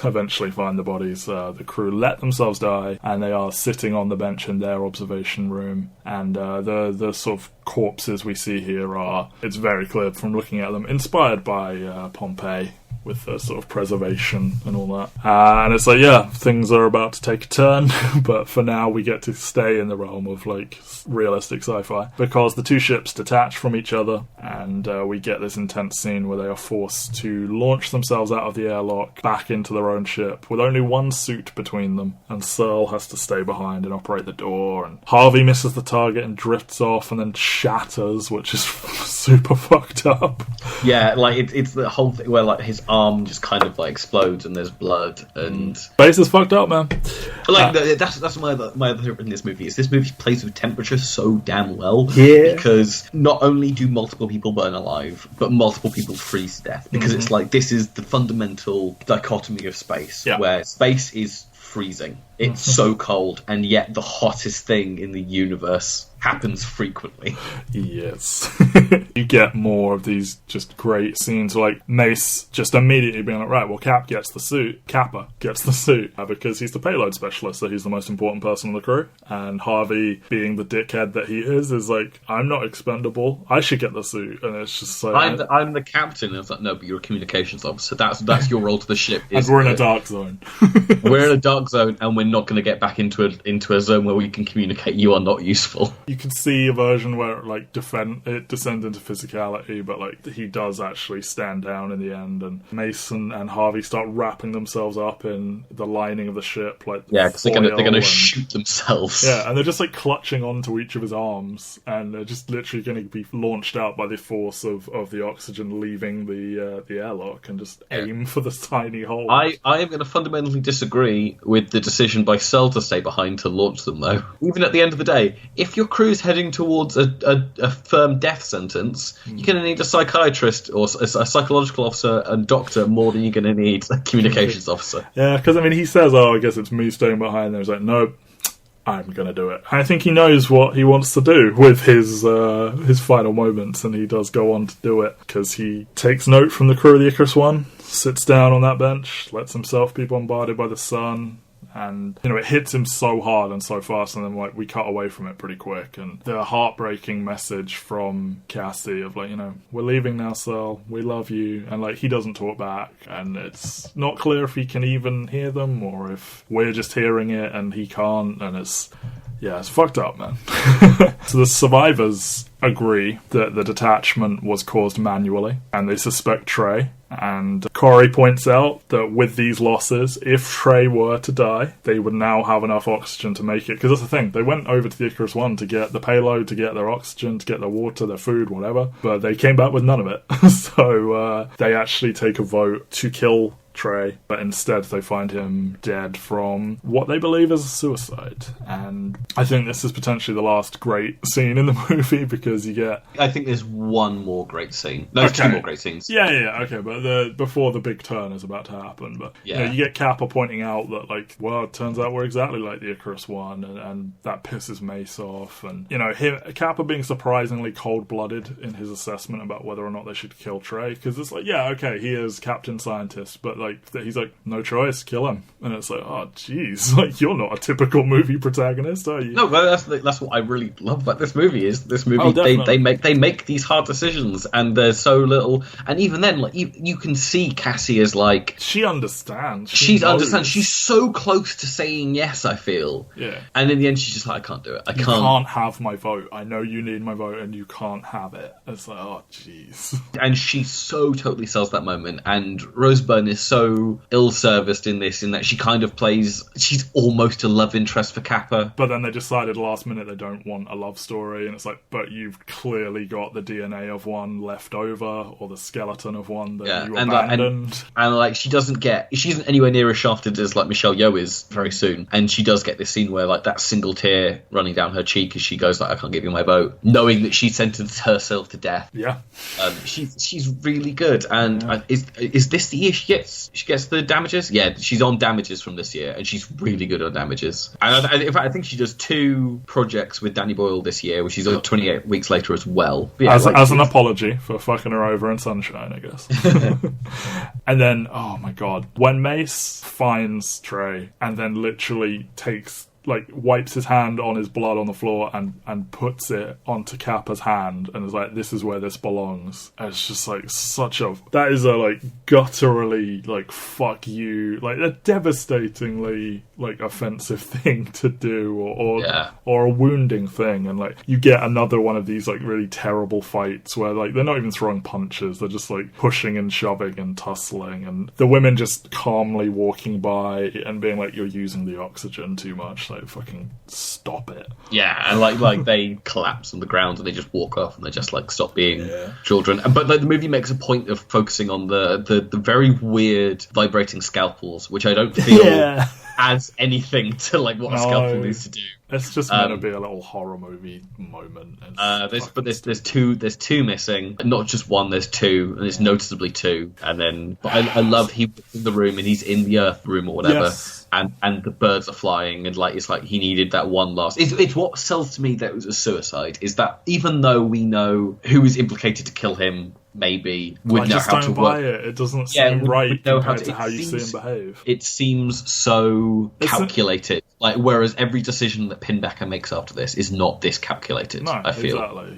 eventually find the bodies. The crew let themselves die, and they are sitting on the bench in their observation room. And the sort of corpses we see here it's very clear from looking at them, inspired by Pompeii, with the sort of preservation and all that. And it's like, yeah, things are about to take a turn, but for now we get to stay in the realm of, like, realistic sci-fi, because the two ships detach from each other, and we get this intense scene where they are forced to launch themselves out of the airlock back into their own ship with only one suit between them, and Searle has to stay behind and operate the door, and Harvey misses the target and drifts off and then shatters, which is super fucked up. Yeah, like, it's the whole thing where, like, his arm just kind of, like, explodes and there's blood, and base is fucked up, man. Like, that's my other favorite in this movie. Is this movie plays with temperature so damn well, because not only do multiple people burn alive, but multiple people freeze to death, because it's like, this is the fundamental dichotomy of space, where space is freezing. It's so cold, and yet the hottest thing in the universe happens frequently. Yes. You get more of these just great scenes, like Mace just immediately being like, right, well, Kappa gets the suit, because he's the payload specialist, so he's the most important person on the crew. And Harvey, being the dickhead that he is like, I'm not expendable, I should get the suit. And it's just so... I'm the captain. And it's like, no, but you're a communications officer. That's your role to the ship. And we're in a dark zone. We're in a dark zone, and we're not going to get back into a zone where we can communicate. You are not useful. You can see a version where it descends into physicality, but, like, he does actually stand down in the end, and Mason and Harvey start wrapping themselves up in the lining of the ship, like, because they're going to shoot themselves. Yeah, and they're just, like, clutching onto each of his arms, and they're just literally going to be launched out by the force of the oxygen leaving the airlock, and just aim for the tiny hole. I am going to fundamentally disagree with the decision by Searle to stay behind to launch them, though. Even at the end of the day, if your crew's heading towards a firm death sentence, you're going to need a psychiatrist or a psychological officer and doctor more than you're going to need a communications officer. Yeah, because, I mean, he says, I guess it's me staying behind there. He's like, nope, I'm going to do it. I think he knows what he wants to do with his final moments, and he does go on to do it, because he takes note from the crew of the Icarus One, sits down on that bench, lets himself be bombarded by the sun, and, it hits him so hard and so fast, and then, we cut away from it pretty quick. And the heartbreaking message from Cassie of, we're leaving now, Sel, we love you, and, he doesn't talk back, and it's not clear if he can even hear them, or if we're just hearing it and he can't, and it's fucked up, man. So the survivors agree that the detachment was caused manually, and they suspect Trey. And Corey points out that with these losses, if Trey were to die, they would now have enough oxygen to make it. Because that's the thing, they went over to the Icarus One to get the payload, to get their oxygen, to get their water, their food, whatever. But they came back with none of it. So they actually take a vote to kill Trey, but instead they find him dead from what they believe is a suicide. And I think this is potentially the last great scene in the movie, because you get... I think there's one more great scene. No, there's two more great scenes. Okay, but before the big turn is about to happen. But you get Kappa pointing out that, it turns out we're exactly like the Icarus One, and that pisses Mace off. And, Kappa being surprisingly cold-blooded in his assessment about whether or not they should kill Trey, because it's he is Captain Scientist, but he's no choice, kill him. And it's oh jeez, you're not a typical movie protagonist, are you? No, but that's what I really love about this movie. They make these hard decisions, and there's so little. And even then, you can see Cassie as she understands. She understands. She's so close to saying yes, I feel. Yeah. And in the end, she's just I can't do it. You can't have my vote. I know you need my vote, and you can't have it. It's oh jeez. And she so totally sells that moment. And Rose Byrne is so ill-serviced in this, in that she kind of plays... She's almost a love interest for Kappa. But then they decided last minute they don't want a love story, and it's but you've clearly got the DNA of one left over, or the skeleton of one that you abandoned. And she doesn't get... She isn't anywhere near as shafted as Michelle Yeoh is very soon. And she does get this scene where that single tear running down her cheek as she goes I can't give you my vote, knowing that she sentenced herself to death. Yeah. She's really good. And is this the year she gets the damages? Yeah, she's on damages from this year, and she's really good on damages. And in fact, I think she does 2 projects with Danny Boyle this year, which is 28 weeks later as well. As an apology for fucking her over in Sunshine, I guess. And then, oh my god, when Mace finds Trey and then literally takes... wipes his hand on his blood on the floor and puts it onto Kappa's hand and is this is where this belongs. And it's just such a... That is a gutturally fuck you, a devastatingly offensive thing to do, or a wounding thing. And you get another one of these really terrible fights where they're not even throwing punches, they're just pushing and shoving and tussling, and the women just calmly walking by and being you're using the oxygen too much. Fucking stop it. Yeah, and they collapse on the ground and they just walk off and they just stop being children. But the movie makes a point of focusing on the very weird vibrating scalpels, which I don't feel adds anything to what a scalpel needs to do. It's just meant to be a little horror movie moment. There's two missing. Not just one, there's 2, and it's noticeably 2. And then I love he's in the room and he's in the Earth room or whatever. Yes. And the birds are flying, and it's he needed that one last... It's what sells to me that it was a suicide, is that even though we know who was implicated to kill him, maybe would know how to work. It doesn't seem right compared to how you see him behave. It seems so calculated. Whereas every decision that Pinbacker makes after this is not this calculated. No, I feel. Exactly.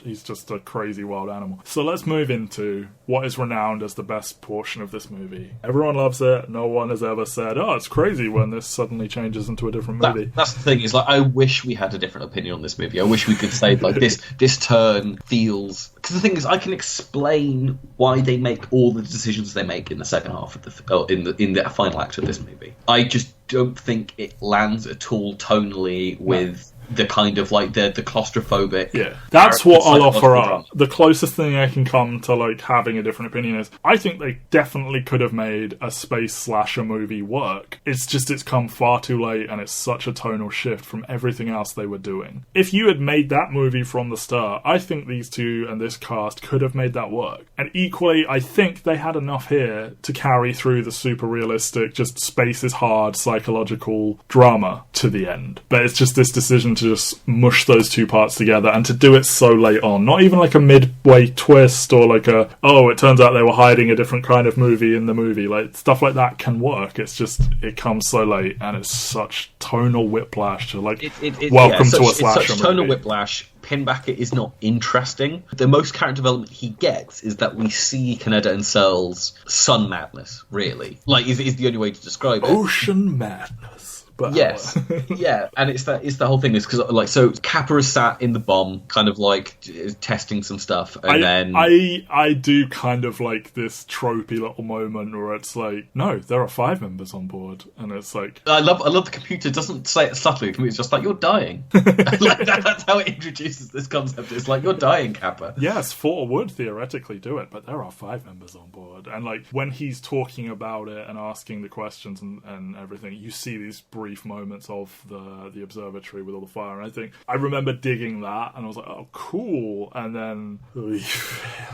He's just a crazy wild animal. So let's move into what is renowned as the best portion of this movie. Everyone loves it. No one has ever said, "Oh, it's crazy," when this suddenly changes into a different movie. That's the thing. Is I wish we had a different opinion on this movie. I wish we could say this turn feels. Because the thing is, I can explain why they make all the decisions they make in the second half of in the final act of this movie. I just don't think it lands at all tonally with the kind of like the claustrophobic. Yeah, that's what I'll offer up. Drama. The closest thing I can come to like having a different opinion is I think they definitely could have made a space slasher movie work. It's just it's come far too late, and it's such a tonal shift from everything else they were doing. If you had made that movie from the start, I think these two and this cast could have made that work. And equally, I think they had enough here to carry through the super realistic, just space is hard, psychological drama to the end. But it's just this decision to just mush those two parts together and to do it so late on. Not even like a midway twist or like a, oh, it turns out they were hiding a different kind of movie in the movie. Like, stuff like that can work. It's just, it comes so late and it's such tonal whiplash to like, welcome to a slasher it's such tonal movie. Whiplash. Pinbacker is not interesting. The most character development he gets is that we see Kaneda and Searle's sun madness, really. Like, is the only way to describe it. Ocean madness. But yes, yeah, and it's the whole thing is because like so Kappa is sat in the bomb, kind of like testing some stuff, and then I do kind of like this tropey little moment where it's like, no, there are 5 members on board, and it's like I love the computer doesn't say it subtly. It's just like you're dying. Like that's how it introduces this concept. It's like you're dying, Kappa. Yes, 4 would theoretically do it, but there are 5 members on board, and like when he's talking about it and asking the questions and everything, you see these brief moments of the observatory with all the fire, and I remember digging that, and I was like, oh, cool. And then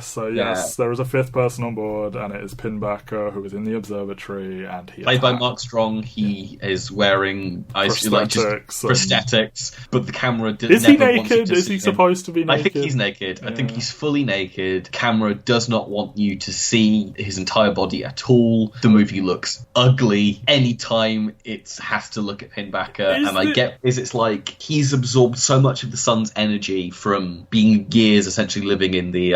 so yes, there is a 5th person on board, and it is Pinbacker, who is in the observatory, and he played by Mark Strong. He is wearing prosthetics, but the camera is he naked? Is he supposed to be naked? I think he's naked. Yeah. I think he's fully naked. Camera does not want you to see his entire body at all. The movie looks ugly. Anytime it has to look at Pinbacker, it's like he's absorbed so much of the sun's energy from being years essentially living in the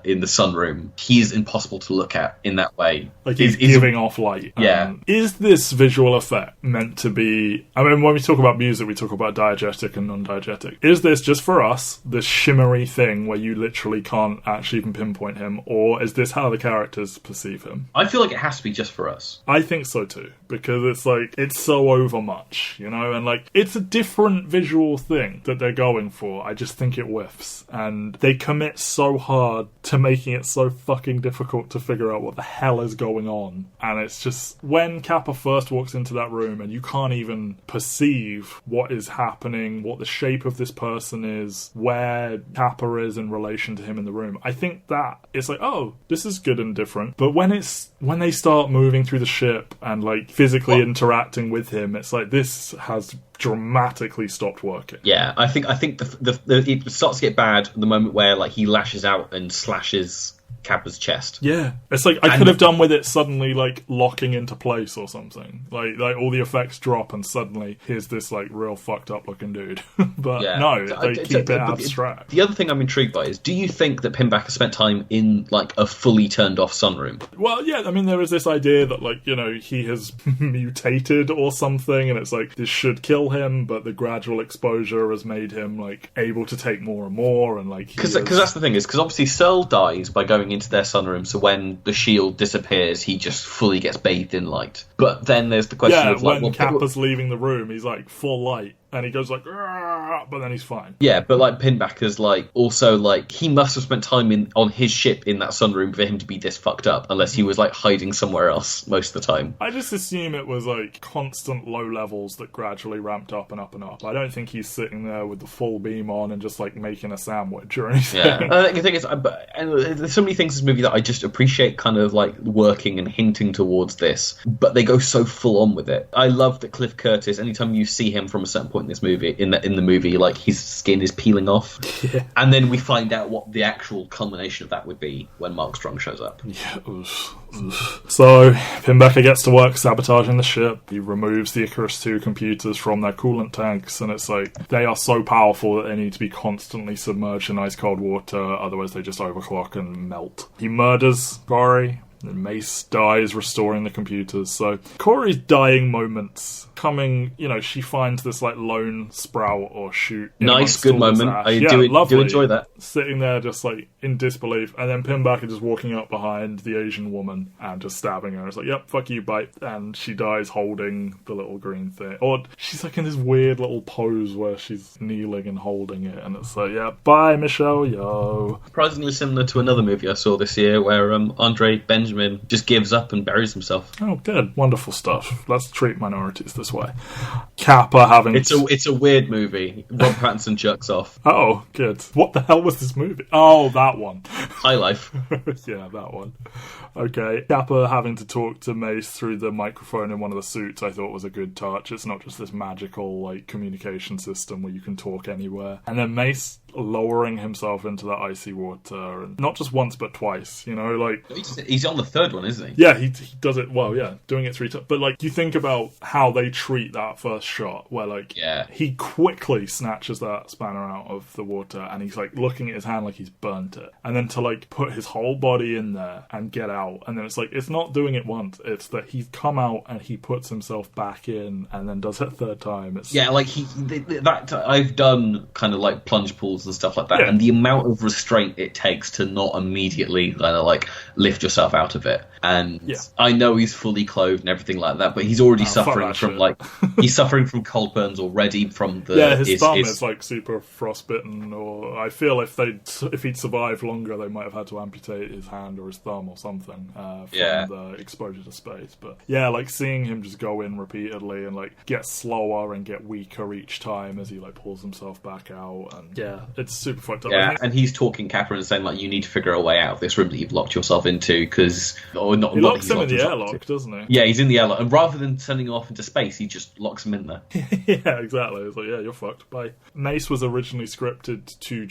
sunroom. He's impossible to look at in that way. Like he's giving off light. Yeah. Is this visual effect meant to be? I mean, when we talk about music, we talk about diegetic and non-diegetic. Is this just for us, this shimmery thing where you literally can't actually even pinpoint him, or is this how the characters perceive him? I feel like it has to be just for us. I think so too, because it's like it's so over much, you know, and like it's a different visual thing that they're going for. I just think it whiffs, and they commit so hard to making it so fucking difficult to figure out what the hell is going on. And it's just when Kappa first walks into that room and you can't even perceive what is happening, what the shape of this person is, where Kappa is in relation to him in the room. I think that it's like, oh, this is good and different. But when they start moving through the ship and like physically interacting with him, it's like this has dramatically stopped working. Yeah, I think it starts to get bad the moment where like he lashes out and slashes Kappa's chest. Yeah, it's like I could have done with it suddenly like locking into place or something. Like all the effects drop and suddenly here's this like real fucked up looking dude. But no, they keep it abstract. The other thing I'm intrigued by is, do you think that Pinbacker spent time in like a fully turned off sunroom? Well, yeah, I mean there is this idea that like, you know, he has mutated or something, and it's like this should kill him, but the gradual exposure has made him like able to take more and more, and like because that's the thing is because obviously Searle dies by going into their sunroom, so when the shield disappears he just fully gets bathed in light. But then there's the question of like, when Kappa's leaving the room he's like full light and he goes like, but then he's fine. Yeah, but like Pinbacker's like also like he must have spent time on his ship in that sunroom for him to be this fucked up, unless he was like hiding somewhere else most of the time. I just assume it was like constant low levels that gradually ramped up and up and up. I don't think he's sitting there with the full beam on and just like making a sandwich or anything. Yeah, the thing is, and there's so many things in this movie that I just appreciate kind of like working and hinting towards this, but they go so full on with it. I love that Cliff Curtis, anytime you see him from a certain point in this movie, in the movie, like his skin is peeling off, and then we find out what the actual culmination of that would be when Mark Strong shows up. Yeah. So Pinbacker gets to work sabotaging the ship. He removes the Icarus 2 computers from their coolant tanks, and it's like they are so powerful that they need to be constantly submerged in ice cold water, otherwise they just overclock and melt. He murders Gory. And Mace dies restoring the computers. So Corey's dying moments coming, she finds this like lone sprout or shoot. Nice, good moment. I do enjoy that. Sitting there just like in disbelief, and then Pinbacker just walking up behind the Asian woman and just stabbing her. It's like, yep, fuck you, bite. And she dies holding the little green thing. Or she's like in this weird little pose where she's kneeling and holding it, and it's like, yeah, bye, Michelle, yo. Surprisingly similar to another movie I saw this year where Andre Benjamin just gives up and buries himself. Oh, good. Wonderful stuff. Let's treat minorities this way. Kappa having... It's a weird movie. Rob Pattinson jerks off. Oh, good. What the hell was this movie? Oh, that one. High Life. Yeah, that one. Okay. Kappa having to talk to Mace through the microphone in one of the suits I thought was a good touch. It's not just this magical like communication system where you can talk anywhere. And then Mace lowering himself into that icy water, and not just once but twice, like... He's on the third one, isn't he? Yeah, he does it well, yeah, doing it 3 times. But like, you think about how they treat that first shot, where like, he quickly snatches that spanner out of the water, and he's like looking at his hand like he's burnt it, and then to like put his whole body in there and get out, and then it's like, it's not doing it once, it's that he's come out and he puts himself back in and then does it a third time. It's... Yeah, like I've done kind of like plunge pools and stuff like that, and the amount of restraint it takes to not immediately kind of like lift yourself out of it. And I know he's fully clothed and everything like that, but he's already suffering from like he's suffering from cold burns already from the his thumb is like super frostbitten, or I feel if he'd survived longer they might have had to amputate his hand or his thumb or something from the exposure to space. But yeah, like seeing him just go in repeatedly and like get slower and get weaker each time as he like pulls himself back out, and it's super fucked up. Yeah, and he's talking Kappa and saying like, you need to figure a way out of this room that you've locked yourself into, because he locks him in the airlock, doesn't he? Yeah, he's in the airlock, and rather than sending him off into space, he just locks him in there. Yeah, exactly. It's like, yeah, you're fucked. Bye. Mace was originally scripted to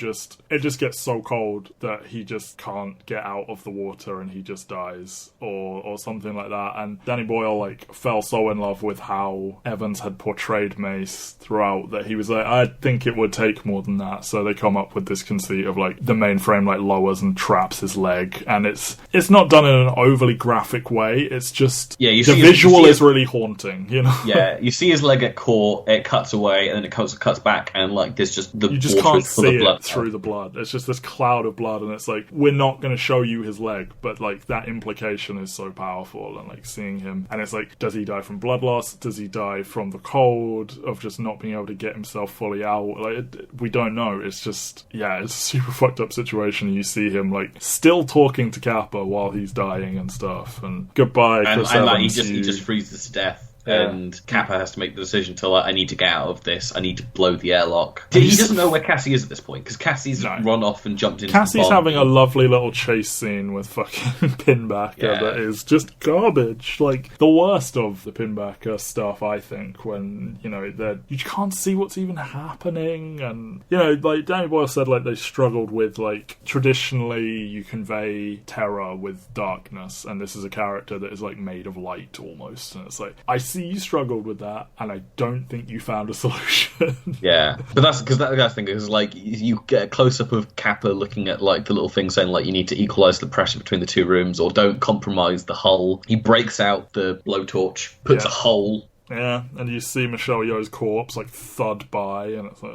it just gets so cold that he just can't get out of the water and he just dies, or something like that. And Danny Boyle like fell so in love with how Evans had portrayed Mace throughout that he was like, I think it would take more than that. So they come up with this conceit of like the mainframe like lowers and traps his leg, and it's not done in an overly graphic way. It's just the visual is really haunting, Yeah, you see his leg get caught, it cuts away, and then it cuts back, and like there's just the you just can't see it through the blood. It's just this cloud of blood, and it's like, we're not going to show you his leg, but like that implication is so powerful, and like seeing him, and it's like, does he die from blood loss? Does he die from the cold of just not being able to get himself fully out? Like we don't know. It's just it's a super fucked up situation. You see him like still talking to Kappa while he's dying and stuff, and goodbye Chris Evans. Like, he just freezes to death. And Kappa has to make the decision to like, I need to get out of this. I need to blow the airlock. He doesn't know where Cassie is at this point, because Cassie's run off and jumped into Cassie's the bomb. Having a lovely little chase scene with fucking Pinbacker that is just garbage. Like the worst of the Pinbacker stuff, I think, when you can't see what's even happening, and like Danny Boyle said, like they struggled with like traditionally you convey terror with darkness, and this is a character that is like made of light almost, and it's like, I see you struggled with that, and I don't think you found a solution. Yeah, but that's because that guy's thing is like, you get a close up of Kappa looking at like the little thing saying like, you need to equalize the pressure between the two rooms, or don't compromise the hull. He breaks out the blowtorch, puts a hole. Yeah, and you see Michelle Yeoh's corpse like thud by, and it's like,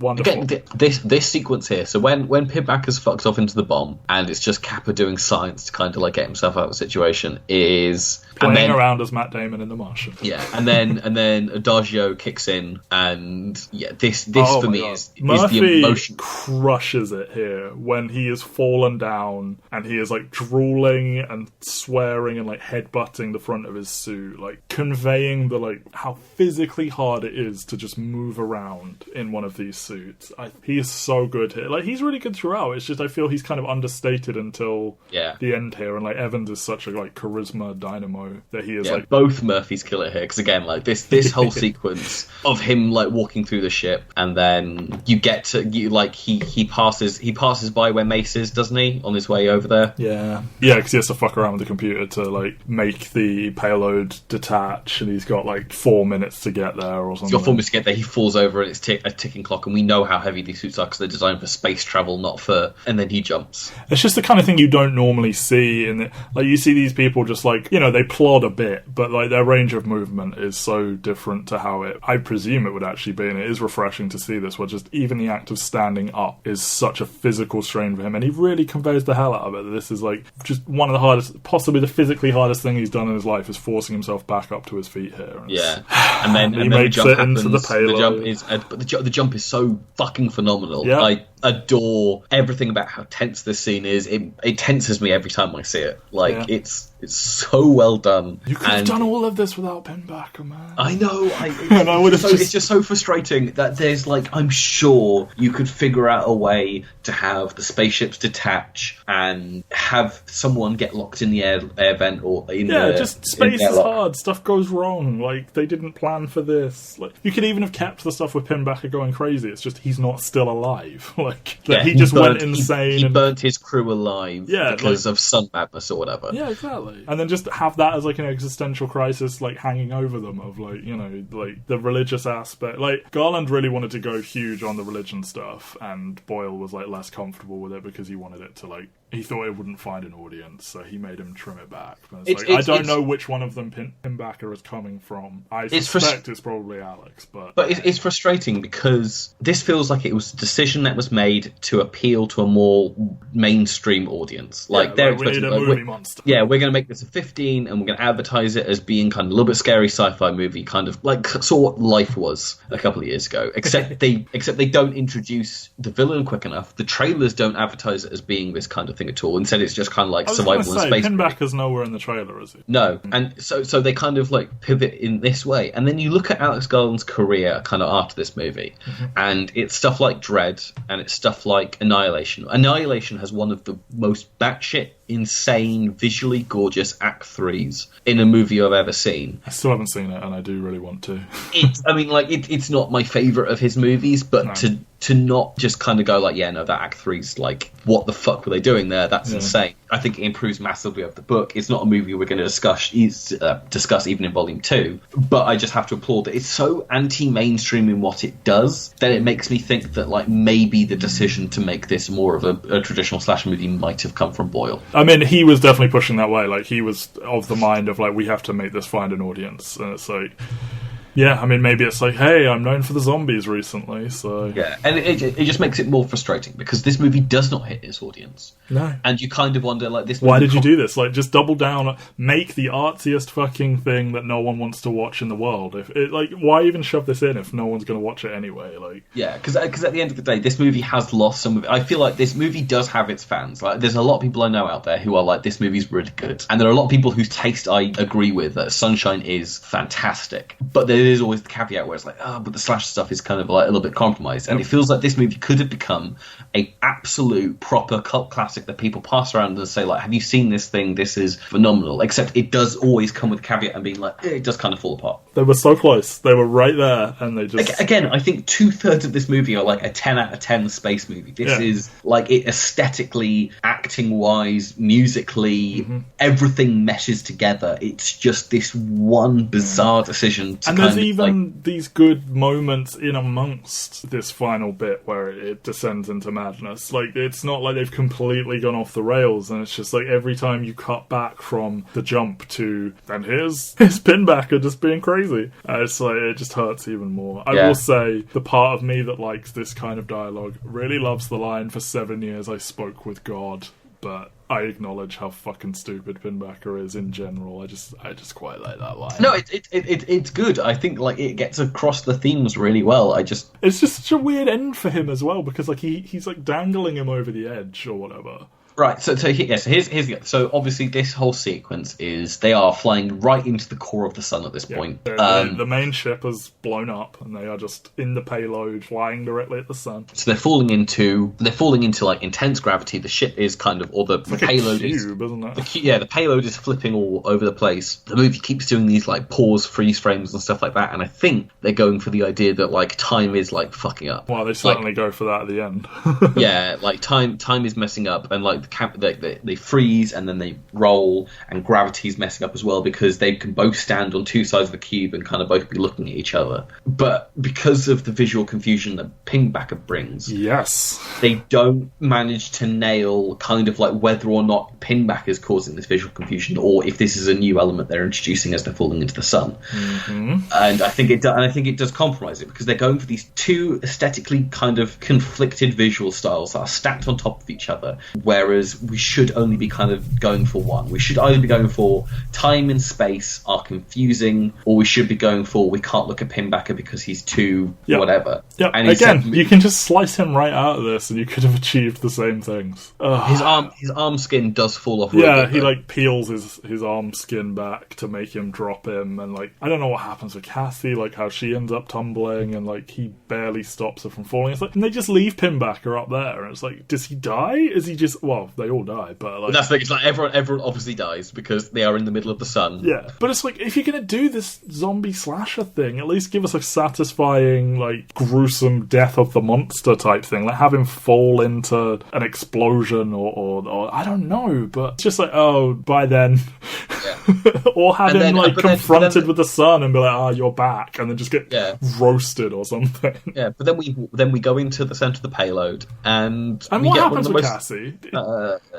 wonderful. Again, this sequence here. So when Pinbacker's fucks off into the bomb, and it's just Kappa doing science to kind of like get himself out of the situation, is playing around as Matt Damon in The Martian. Yeah, and then Adagio kicks in, and this for me is the emotion. Crushes it here when he is fallen down and he is like drooling and swearing and like headbutting the front of his suit, like conveying the like how physically hard it is to just move around in one of these suits. He is so good here. Like he's really good throughout. It's just I feel he's kind of understated until the end here, and like Evans is such a like charisma dynamo that he is like both Murphys kill it here, because again like this whole sequence of him like walking through the ship, and then you get to he passes by where Mace is, doesn't he, on his way over there? Yeah, because he has to fuck around with the computer to like make the payload detach, and he's got got like 4 minutes to get there or something. He's got 4 minutes to get there, he falls over and it's a ticking clock, and we know how heavy these suits are because they're designed for space travel, not for... And then he jumps. It's just the kind of thing you don't normally see in it. Like, you see these people just like, you know, they plod a bit, but like their range of movement is so different to how I presume it would actually be, and it is refreshing to see this, where just even the act of standing up is such a physical strain for him, and he really conveys the hell out of it. This is like just one of the hardest, possibly the physically hardest thing he's done in his life, is forcing himself back up to his feet here. And and then he makes the jump it happens. into the payload. The jump is so fucking phenomenal. Yeah. I adore everything about how tense this scene is. It tenses me every time I see it. Like, it's so well done. You could have done all of this without Pinbacker, man. I know. It's just so frustrating that there's like, I'm sure you could figure out a way to have the spaceships detach and have someone get locked in the air vent or in the... just space is hard. Stuff goes wrong. Like, they didn't plan for this. Like, you could even have kept the stuff with Pinbacker going crazy. It's just he's not still alive. He just went insane. He burnt his crew alive because of sun madness or whatever. Yeah, exactly. And then just have that as like an existential crisis, like hanging over them, of like, you know, like the religious aspect. Like, Garland really wanted to go huge on the religion stuff, and Boyle was like less comfortable with it because he wanted it to like, he thought it wouldn't find an audience, so he made him trim it back. But I don't know which one of them Pinbacker is coming from. I suspect it's probably Alex, but it's frustrating because this feels like it was a decision that was made to appeal to a more mainstream audience. Like, they're expecting, we need a movie monster. Yeah, we're going to make this a 15, and we're going to advertise it as being kind of a little bit scary sci-fi movie, kind of like sort of what Life was a couple of years ago. Except they don't introduce the villain quick enough. The trailers don't advertise it as being this kind of thing at all. Instead, it's just kind of like survival in space. Pinbacker's nowhere in the trailer, is he? No, and so they kind of like pivot in this way. And then you look at Alex Garland's career kind of after this movie, and it's stuff like Dread, and it's stuff like Annihilation. Annihilation has one of the most batshit insane, visually gorgeous Act 3s in a movie I've ever seen. I still haven't seen it, and I do really want to. It's not my favourite of his movies, but no. to not just kind of go like, yeah, no, that Act 3's like, what the fuck were they doing there? That's insane. I think it improves massively over the book. It's not a movie we're going to discuss even in Volume 2, but I just have to applaud that it's so anti-mainstream in what it does that it makes me think that like maybe the decision to make this more of a traditional slasher movie might have come from Boyle. I mean, he was definitely pushing that way. Like, he was of the mind of like, we have to make this find an audience, and it's like, yeah, I mean, maybe it's like, hey, I'm known for the zombies recently, so... Yeah, and it just makes it more frustrating, because this movie does not hit its audience. No. And you kind of wonder, like, this movie... Why did you do this? Like, just double down, make the artsiest fucking thing that no one wants to watch in the world. Why even shove this in if no one's going to watch it anyway? Like, yeah, because at the end of the day, this movie has lost some of it. I feel like this movie does have its fans. Like, there's a lot of people I know out there who are like, this movie's really good. And there are a lot of people whose taste I agree with, that Sunshine is fantastic. But there is always the caveat where it's like, but the slash stuff is kind of like a little bit compromised. And it feels like this movie could have become a absolute proper cult classic that people pass around and say like, have you seen this thing? This is phenomenal. Except it does always come with caveat and being like, it does kind of fall apart. They were so close. They were right there, and they just... Again, I think 2/3 of this movie are like a 10 out of 10 space movie. This is like, it aesthetically, acting-wise, musically, everything meshes together. It's just this one bizarre decision to... And there's even these good moments in amongst this final bit where it descends into madness. Like, it's not like they've completely gone off the rails, and it's just like every time you cut back from the jump to, and here's Pinbacker just being crazy. It's like, it just hurts even more. I will say, the part of me that likes this kind of dialogue really loves the line, for 7 years I spoke with God, but I acknowledge how fucking stupid Pinbacker is in general. I just quite like that line. No, it's good. I think like it gets across the themes really well. It's just such a weird end for him as well, because like he's like dangling him over the edge or whatever. Right, so so obviously this whole sequence is they are flying right into the core of the sun at this point. The main ship has blown up, and they are just in the payload flying directly at the sun. So they're falling into like intense gravity. The ship is kind of, or the payload is, isn't it? The payload is flipping all over the place. The movie keeps doing these like pause, freeze frames and stuff like that, and I think they're going for the idea that like time is like fucking up. Well, they certainly go for that at the end. Yeah, like time is messing up, and like like they freeze and then they roll, and gravity's messing up as well because they can both stand on two sides of the cube and kind of both be looking at each other. But because of the visual confusion that Pingbacker brings, yes, they don't manage to nail kind of like whether or not Pingbacker is causing this visual confusion, or if this is a new element they're introducing as they're falling into the sun. And I think it does compromise it, because they're going for these two aesthetically kind of conflicted visual styles that are stacked on top of each other, whereas we should only be kind of going for one. We should either be going for time and space are confusing, or we should be going for we can't look at Pingbacker because he's too whatever. Yeah, and again, you can just slice him right out of this and you could have achieved the same things. His arm skin does fall off. Yeah, he like peels his arm skin back to make him drop him, and like I don't know what happens with Cassie, like how she ends up tumbling and like he barely stops her from falling. It's like, and they just leave Pingbacker up there, and it's like, does he die? Is he just, well, they all die, but like, that's the thing, it's like everyone obviously dies because they are in the middle of the sun. Yeah, but it's like, if you're gonna do this zombie slasher thing, at least give us a satisfying, like, gruesome death of the monster type thing. Like, have him fall into an explosion or I don't know, but it's just like, oh, by then. Yeah. Or have him, like, confronted with the sun and be like, you're back, and then just get roasted or something. Yeah, but then we go into the centre of the payload, and we what get happens one of the with most,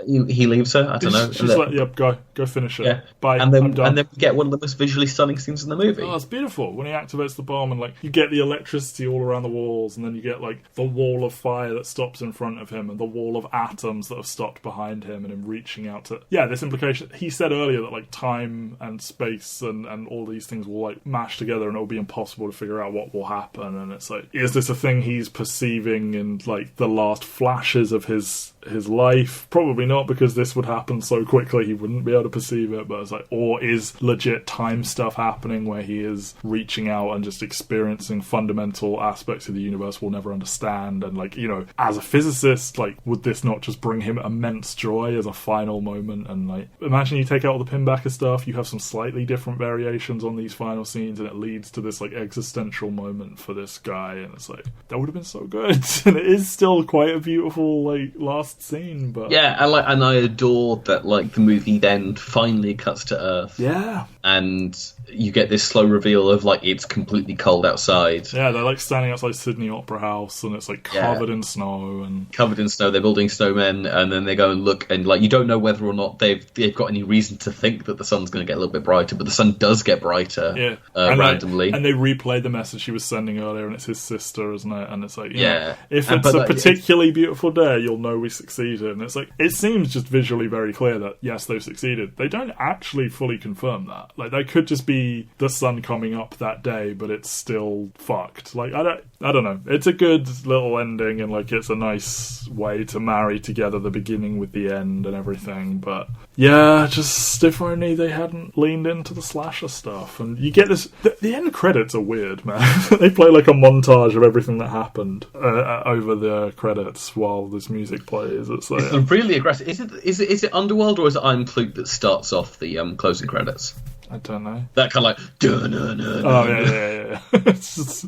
Cassie? He leaves her, I don't know. She's like, yep, go finish it. Yeah. Bye, and then I'm done. And then we get one of the most visually stunning scenes in the movie. Oh, it's beautiful. When he activates the bomb and, like, you get the electricity all around the walls, and then you get, like, the wall of fire that stops in front of him, and the wall of atoms that have stopped behind him, and him reaching out to... Yeah, this implication... He said earlier that, like, time and space and all these things will, like, mash together, and it'll be impossible to figure out what will happen, and it's like, is this a thing he's perceiving in, like, the last flashes of his life? Probably not, because this would happen so quickly he wouldn't be able to perceive it, but it's like, or is legit time stuff happening where he is reaching out and just experiencing fundamental aspects of the universe we'll never understand? And, like, you know, as a physicist, like, would this not just bring him immense joy as a final moment? And, like, imagine you take out all the Pingbacker stuff, you have some slightly different variations on these final scenes, and it leads to this, like, existential moment for this guy, and it's like, that would have been so good. And it is still quite a beautiful, like, last scene, but yeah, and I adore that, like, the movie then finally cuts to Earth. Yeah. And you get this slow reveal of, like, it's completely cold outside. Yeah, they're, like, standing outside Sydney Opera House, and it's, like, covered in snow. Covered in snow, they're building snowmen, and then they go and look, and, like, you don't know whether or not they've got any reason to think that the sun's going to get a little bit brighter, but the sun does get brighter randomly. And they replay the message she was sending earlier, and it's his sister, isn't it? And it's like, you know, if it's a particularly beautiful day, you'll know we succeeded. And it's like, it seems just visually very clear that, yes, they've succeeded. They don't actually fully confirm that. Like, they could just be the sun coming up that day, but it's still fucked. Like, I don't know. It's a good little ending, and, like, it's a nice way to marry together the beginning with the end and everything. But yeah, just if only they hadn't leaned into the slasher stuff. And you get this... The end credits are weird, man. They play, like, a montage of everything that happened over the credits while this music plays. It's like... It's really aggressive. Is it Underworld, or is it I'm Clute that starts off the closing credits? I don't know. That kind of like... Oh, yeah. It's just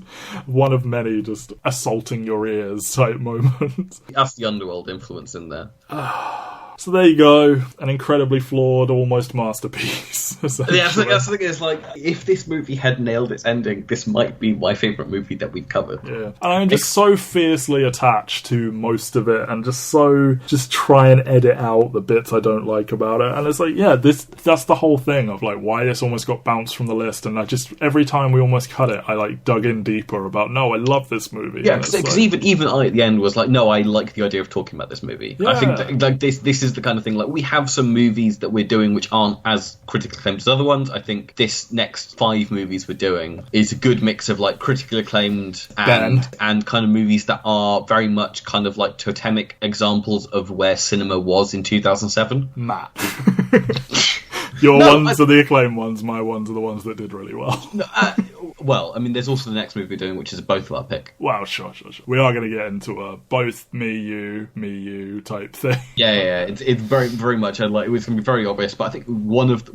one of many just assaulting your ears type moments. That's the Underworld influence in there. So there you go, an incredibly flawed, almost masterpiece. Yeah, that's the thing is, like, if this movie had nailed its ending, this might be my favourite movie that we've covered. Yeah, and I'm just so fiercely attached to most of it, and just try and edit out the bits I don't like about it. And it's like, yeah, that's the whole thing of, like, why this almost got bounced from the list. And I just, every time we almost cut it, I, like, dug in deeper about, no, I love this movie. Yeah, because even I at the end was like, no, I like the idea of talking about this movie. Yeah. I think that, like, this is the kind of thing, like, we have some movies that we're doing which aren't as critically acclaimed as other ones. I think this next 5 movies we're doing is a good mix of, like, critically acclaimed and kind of movies that are very much kind of like totemic examples of where cinema was in 2007. Matt. Your ones are the acclaimed ones, my ones are the ones that did really well. Well, I mean, there's also the next movie we're doing, which is both of our pick. Well, sure. We are going to get into a both me, you type thing. Yeah. It's very, very much, like, it was going to be very obvious, but I think one of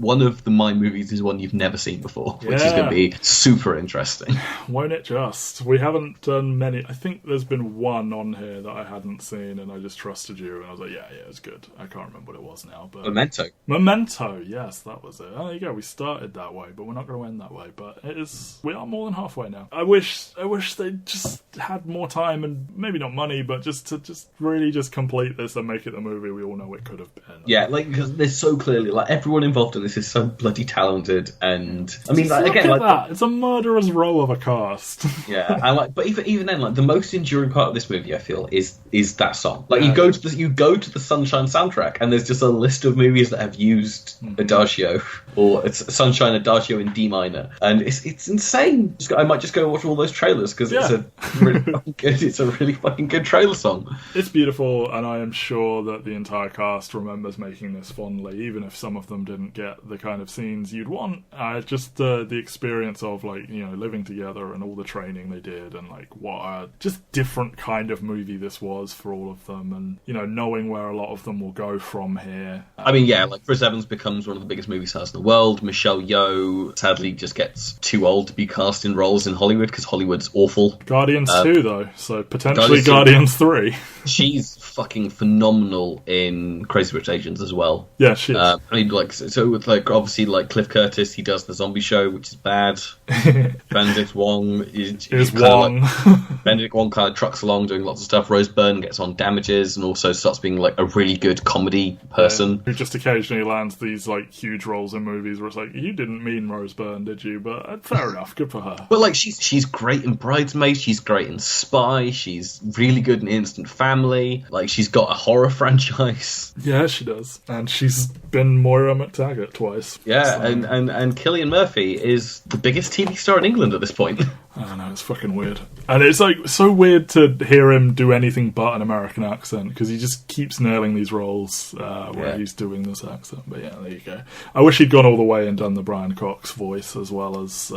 the my movies is one you've never seen before, which is going to be super interesting. Won't it just? We haven't done many. I think there's been one on here that I hadn't seen, and I just trusted you, and I was like, yeah, it's good. I can't remember what it was now, but Memento, yes, that was it. Oh, there you go. We started that way, but we're not going to end that way. But we are more than halfway now. I wish they just had more time and maybe not money, but just really complete this and make it the movie we all know it could have been. Yeah, like, because there's so clearly, like, everyone involved in this is so bloody talented, and I mean, like, again, like that. It's a murderer's row of a cast. Yeah, and like, but even then, like, the most enduring part of this movie, I feel, is that song. Like, you go to the Sunshine soundtrack, and there's just a list of movies that have used Adagio, or it's Sunshine Adagio in D minor, and it's insane. I might just go watch all those trailers because it's a really fucking good. It's a really fucking good trailer song. It's beautiful, and I am sure that the entire cast remembers making this fondly, even if some of them didn't get the kind of scenes you'd want. Just the experience of, like, you know, living together and all the training they did, and like what a just different kind of movie this was for all of them, and, you know, knowing where a lot of them will go from here. I mean, yeah, like, Chris Evans becomes one of the biggest movie stars in the world. Michelle Yeoh sadly just gets too old to be cast in roles in Hollywood because Hollywood's awful. Guardians 2, though, so potentially Guardians 3. She's fucking phenomenal in Crazy Rich Asians as well. Yeah, she is. I mean, like, so with, like, obviously, like, Cliff Curtis, he does the zombie show, which is bad. Benedict Wong is Wong. Like, Benedict Wong kind of trucks along doing lots of stuff. Rose Byrne gets on Damages and also starts being, like, a really good comedy person. Who just occasionally lands these, like, huge roles in movies where it's like, you didn't mean Rose Byrne, did you? But fair enough, good for her. But, like, she's great in Bridesmaids, she's great in Spy, she's really good in Instant Family, like, she's got a horror franchise. Yeah, she does. And she's been Moira McTaggart twice. Yeah, so. and Cillian Murphy is the biggest TV star in England at this point. I don't know, it's fucking weird. And it's, like, so weird to hear him do anything but an American accent, because he just keeps nailing these roles where he's doing this accent. But yeah, there you go. I wish he'd gone all the way and done the Brian Cox voice as well as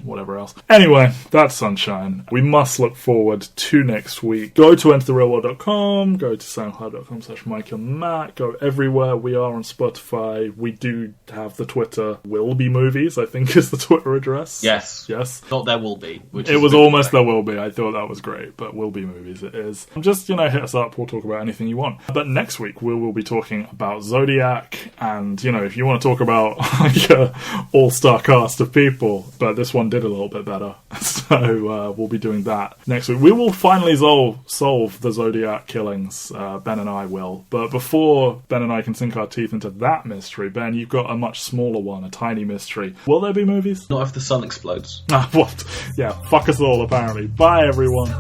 whatever else. Anyway, that's Sunshine. We must look forward to next week. Go to entertherealworld.com, go to soundcloud.com/Mike and Matt, go everywhere. We are on Spotify. We do have the Twitter Will Be Movies, I think is the Twitter address. Yes. Not There Will Be. It was almost There Will Be. I thought that was great, but Will Be Movies it is. Just, hit us up. We'll talk about anything you want. But next week, we will be talking about Zodiac, and, if you want to talk about, like, an all-star cast of people, but this one did a little bit better. So, we'll be doing that next week. We will finally solve the Zodiac killings. Ben and I will. But before Ben and I can sink our teeth into that mystery, Ben, you've got a much smaller one, a tiny mystery. Will there be movies? Not if the sun explodes. What? Yeah, fuck us all, apparently. Bye, everyone.